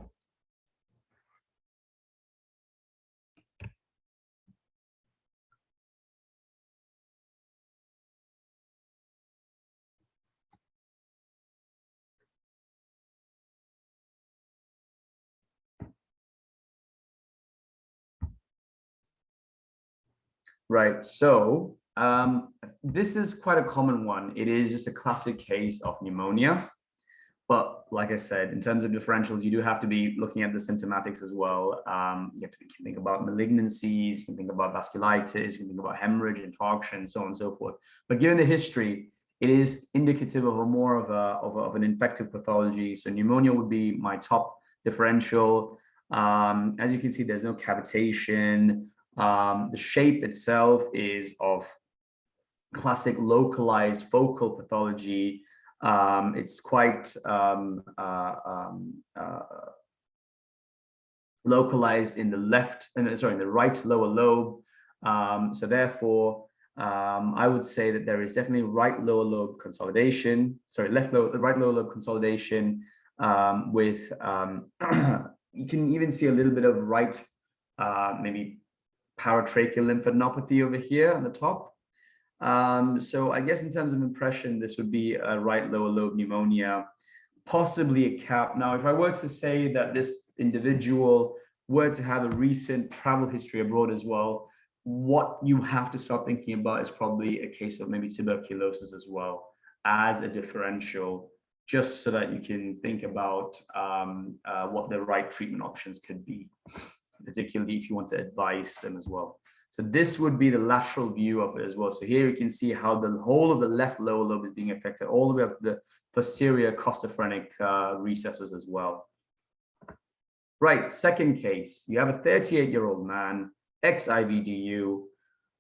[SPEAKER 1] Right, so this is quite a common one. It is just a classic case of pneumonia. But like I said, in terms of differentials, you do have to be looking at the symptomatics as well. You have to think about malignancies, you can think about vasculitis, you can think about hemorrhage, infarction, so on and so forth. But given the history, it is indicative of an infective pathology. So pneumonia would be my top differential. As you can see, there's no cavitation. The shape itself is of classic localized focal pathology. It's quite localized in the in the right lower lobe. So therefore, I would say that there is definitely right lower lobe consolidation. Sorry, right lower lobe consolidation with you can even see a little bit of right maybe paratracheal lymphadenopathy over here on the top. So I guess in terms of impression, this would be a right lower lobe pneumonia, possibly a CAP. Now, if I were to say that this individual were to have a recent travel history abroad as well, what you have to start thinking about is probably a case of maybe tuberculosis as well as a differential, just so that you can think about what the right treatment options could be, particularly if you want to advise them as well. So this would be the lateral view of it as well. So here you can see how the whole of the left lower lobe is being affected, all the way up the posterior costophrenic recesses as well. Right, second case, you have a 38-year-old man, ex-IVDU,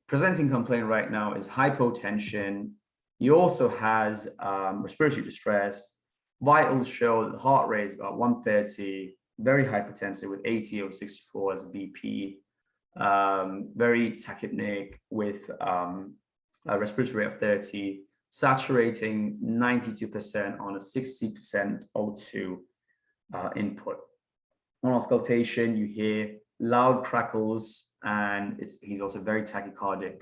[SPEAKER 1] presenting complaint right now is hypotension. He also has respiratory distress. Vitals show that the heart rate is about 130, very hypertensive with AT/64 as a BP, very tachypneic with a respiratory rate of 30, saturating 92% on a 60% O2 input. On auscultation, you hear loud crackles, and he's also very tachycardic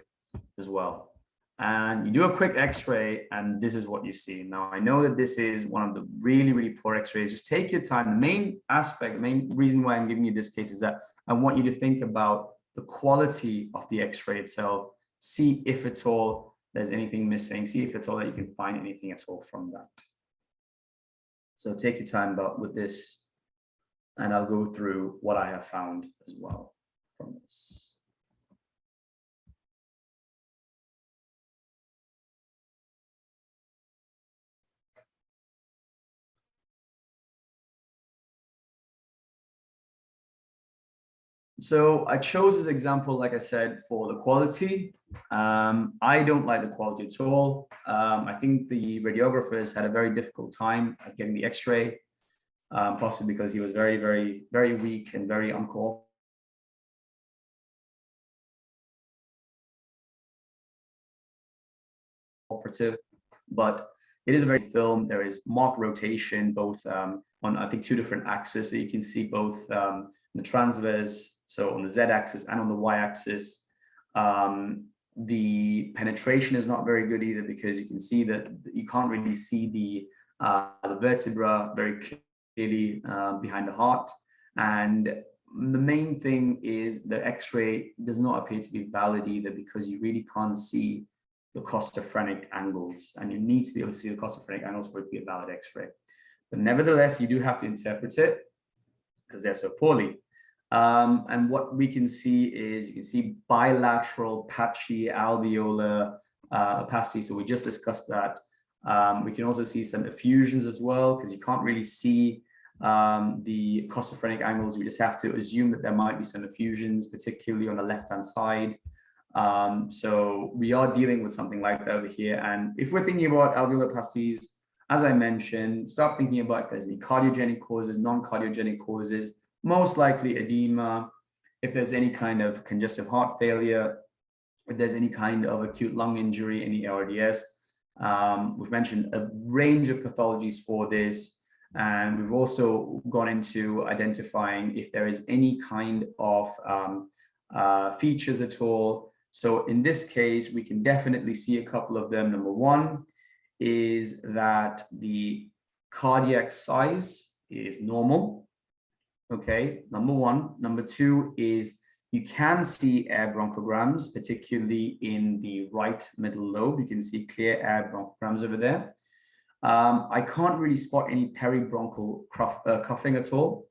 [SPEAKER 1] as well. And you do a quick x-ray, and this is what you see. Now, I know that this is one of the really, really poor x-rays. Just take your time. The main aspect, the main reason why I'm giving you this case is that I want you to think about the quality of the x-ray itself. See if at all there's anything missing. See if at all that you can find anything at all from that. So take your time with this, and I'll go through what I have found as well from this. So I chose this example, like I said, for the quality. I don't like the quality at all. I think the radiographers had a very difficult time at getting the x-ray, possibly because he was very, very, very weak and very uncooperative. But it is a very film. There is marked rotation, both on, I think, two different axes. So you can see both the transverse, so on the Z-axis and on the Y-axis. The penetration is not very good either, because you can see that you can't really see the vertebra very clearly behind the heart. And the main thing is the x-ray does not appear to be valid either, because you really can't see the costophrenic angles, and you need to be able to see the costophrenic angles for it to be a valid x-ray. But nevertheless, you do have to interpret it because they're so poorly. And what we can see is, you can see bilateral patchy alveolar opacity. So we just discussed that. We can also see some effusions as well, because you can't really see the costophrenic angles. We just have to assume that there might be some effusions, particularly on the left-hand side. So we are dealing with something like that over here. And if we're thinking about alveolar opacities, as I mentioned, start thinking about if there's any cardiogenic causes, non-cardiogenic causes, most likely edema, if there's any kind of congestive heart failure, if there's any kind of acute lung injury, any ARDS. We've mentioned a range of pathologies for this. And we've also gone into identifying if there is any kind of features at all. So in this case, we can definitely see a couple of them. Number one is that the cardiac size is normal. Okay, number one. Number two is you can see air bronchograms, particularly in the right middle lobe. You can see clear air bronchograms over there. I can't really spot any peribronchial coughing at all.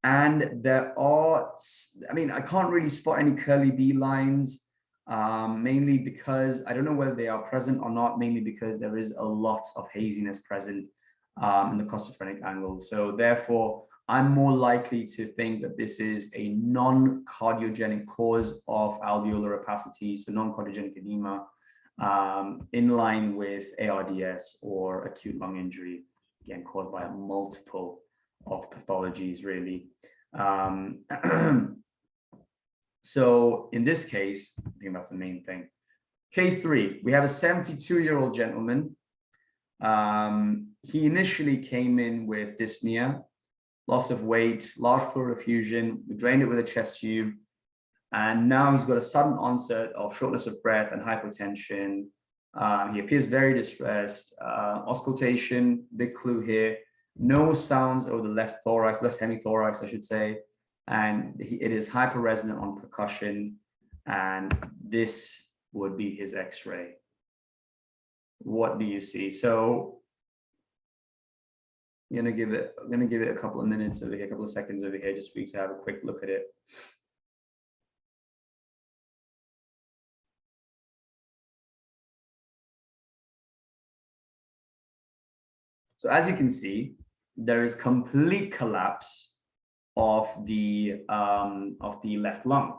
[SPEAKER 1] And there are, I can't really spot any curly B lines, mainly because I don't know whether they are present or not, mainly because there is a lot of haziness present in the costophrenic angle. So therefore, I'm more likely to think that this is a non-cardiogenic cause of alveolar opacity, so non-cardiogenic edema, in line with ARDS or acute lung injury, again, caused by a multiple of pathologies, really. So in this case, I think that's the main thing. Case 3, we have a 72-year-old gentleman. He initially came in with dyspnea, loss of weight, large pleural effusion. We drained it with a chest tube, and now he's got a sudden onset of shortness of breath and hypotension. He appears very distressed. Auscultation, big clue here. No sounds over the left thorax, left hemithorax, I should say. And it is hyperresonant on percussion. And this would be his x-ray. What do you see? So I'm gonna give it a couple of minutes over here, a couple of seconds over here, just for you to have a quick look at it. So as you can see, there is complete collapse of the left lung.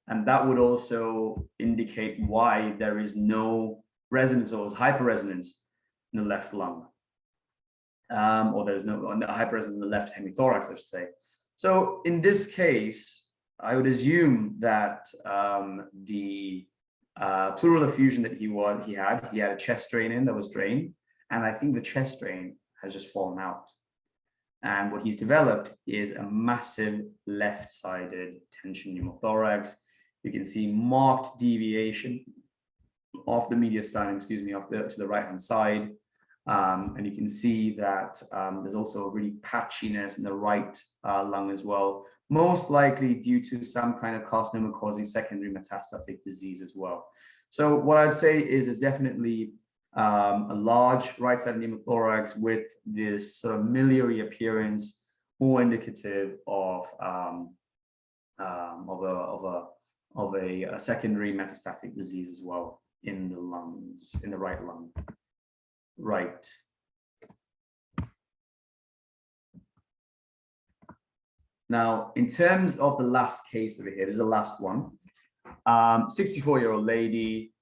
[SPEAKER 1] And that would also indicate why there is no resonance or hyperresonance in the left lung. Or there's no hyperresonance in the left hemithorax, I should say. So in this case, I would assume that the pleural effusion that he had a chest drain in that was drained, and I think the chest drain has just fallen out. And what he's developed is a massive left-sided tension pneumothorax. You can see marked deviation of the mediastinum, to the right-hand side. And you can see that there's also a really patchiness in the right lung as well, most likely due to some kind of carcinoma causing secondary metastatic disease as well. So what I'd say is there's definitely a large right-sided pneumothorax with this sort of miliary appearance, more indicative of a secondary metastatic disease as well in the lungs, in the right lung. Right. Now, in terms of the last case over here, this is the last one. 64-year-old lady,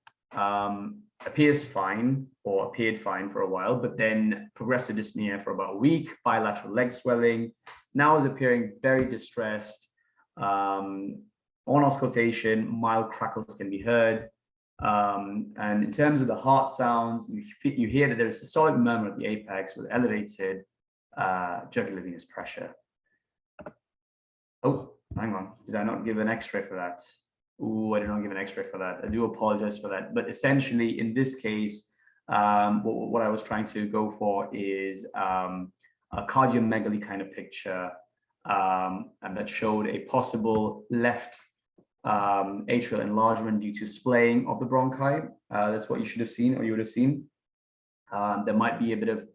[SPEAKER 1] appears fine or appeared fine for a while, but then progressed to dyspnea for about a week, bilateral leg swelling, now is appearing very distressed. On auscultation, mild crackles can be heard. And in terms of the heart sounds, you hear that there's a systolic murmur at the apex with elevated jugular venous pressure. Oh, hang on. Did I not give an X-ray for that? Ooh, I did not give an X-ray for that. I do apologize for that. But essentially, in this case, what I was trying to go for is a cardiomegaly kind of picture, and that showed a possible left atrial enlargement due to splaying of the bronchi. That's what you should have seen, or you would have seen. There might be a bit of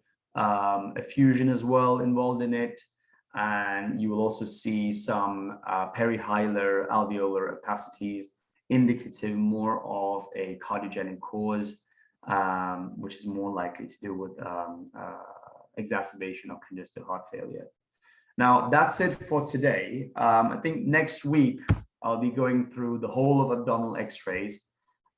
[SPEAKER 1] effusion as well involved in it. And you will also see some perihilar alveolar opacities, indicative more of a cardiogenic cause, which is more likely to do with exacerbation of congestive heart failure. Now, that's it for today. I think next week, I'll be going through the whole of abdominal x-rays.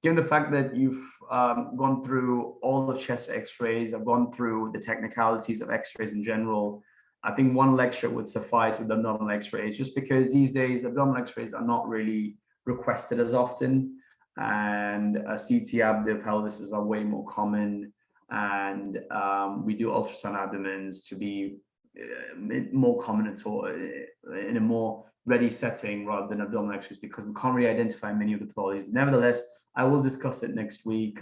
[SPEAKER 1] Given the fact that you've gone through all the chest x-rays, I've gone through the technicalities of x-rays in general, I think one lecture would suffice with abdominal x-rays, just because these days abdominal x-rays are not really requested as often, and CT abdo pelvises are way more common, and we do ultrasound abdomens to be more common at all, in a more ready setting rather than abdominal x-rays, because we can't really identify many of the pathologies. Nevertheless, I will discuss it next week.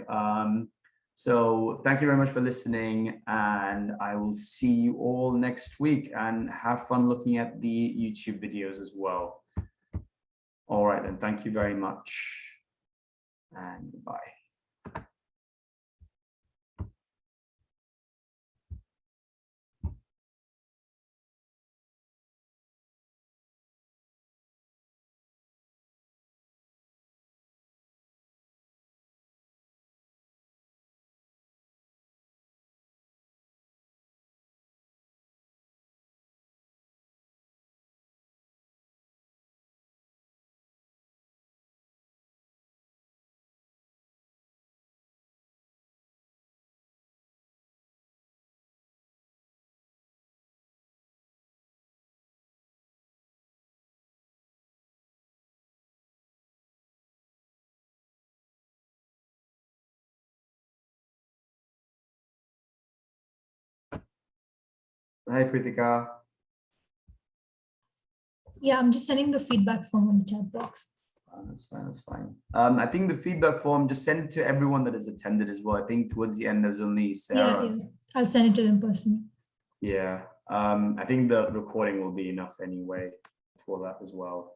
[SPEAKER 1] So thank you very much for listening, and I will see you all next week, and have fun looking at the YouTube videos as well. All right, then, thank you very much, and bye. Hi, Kritika.
[SPEAKER 2] Yeah, I'm just sending the feedback form on the chat box.
[SPEAKER 1] That's fine, that's fine. I think the feedback form, just send it to everyone that has attended as well. I think towards the end, there's only Sarah.
[SPEAKER 2] Yeah. I'll send it to them personally.
[SPEAKER 1] Yeah, I think the recording will be enough anyway for that as well.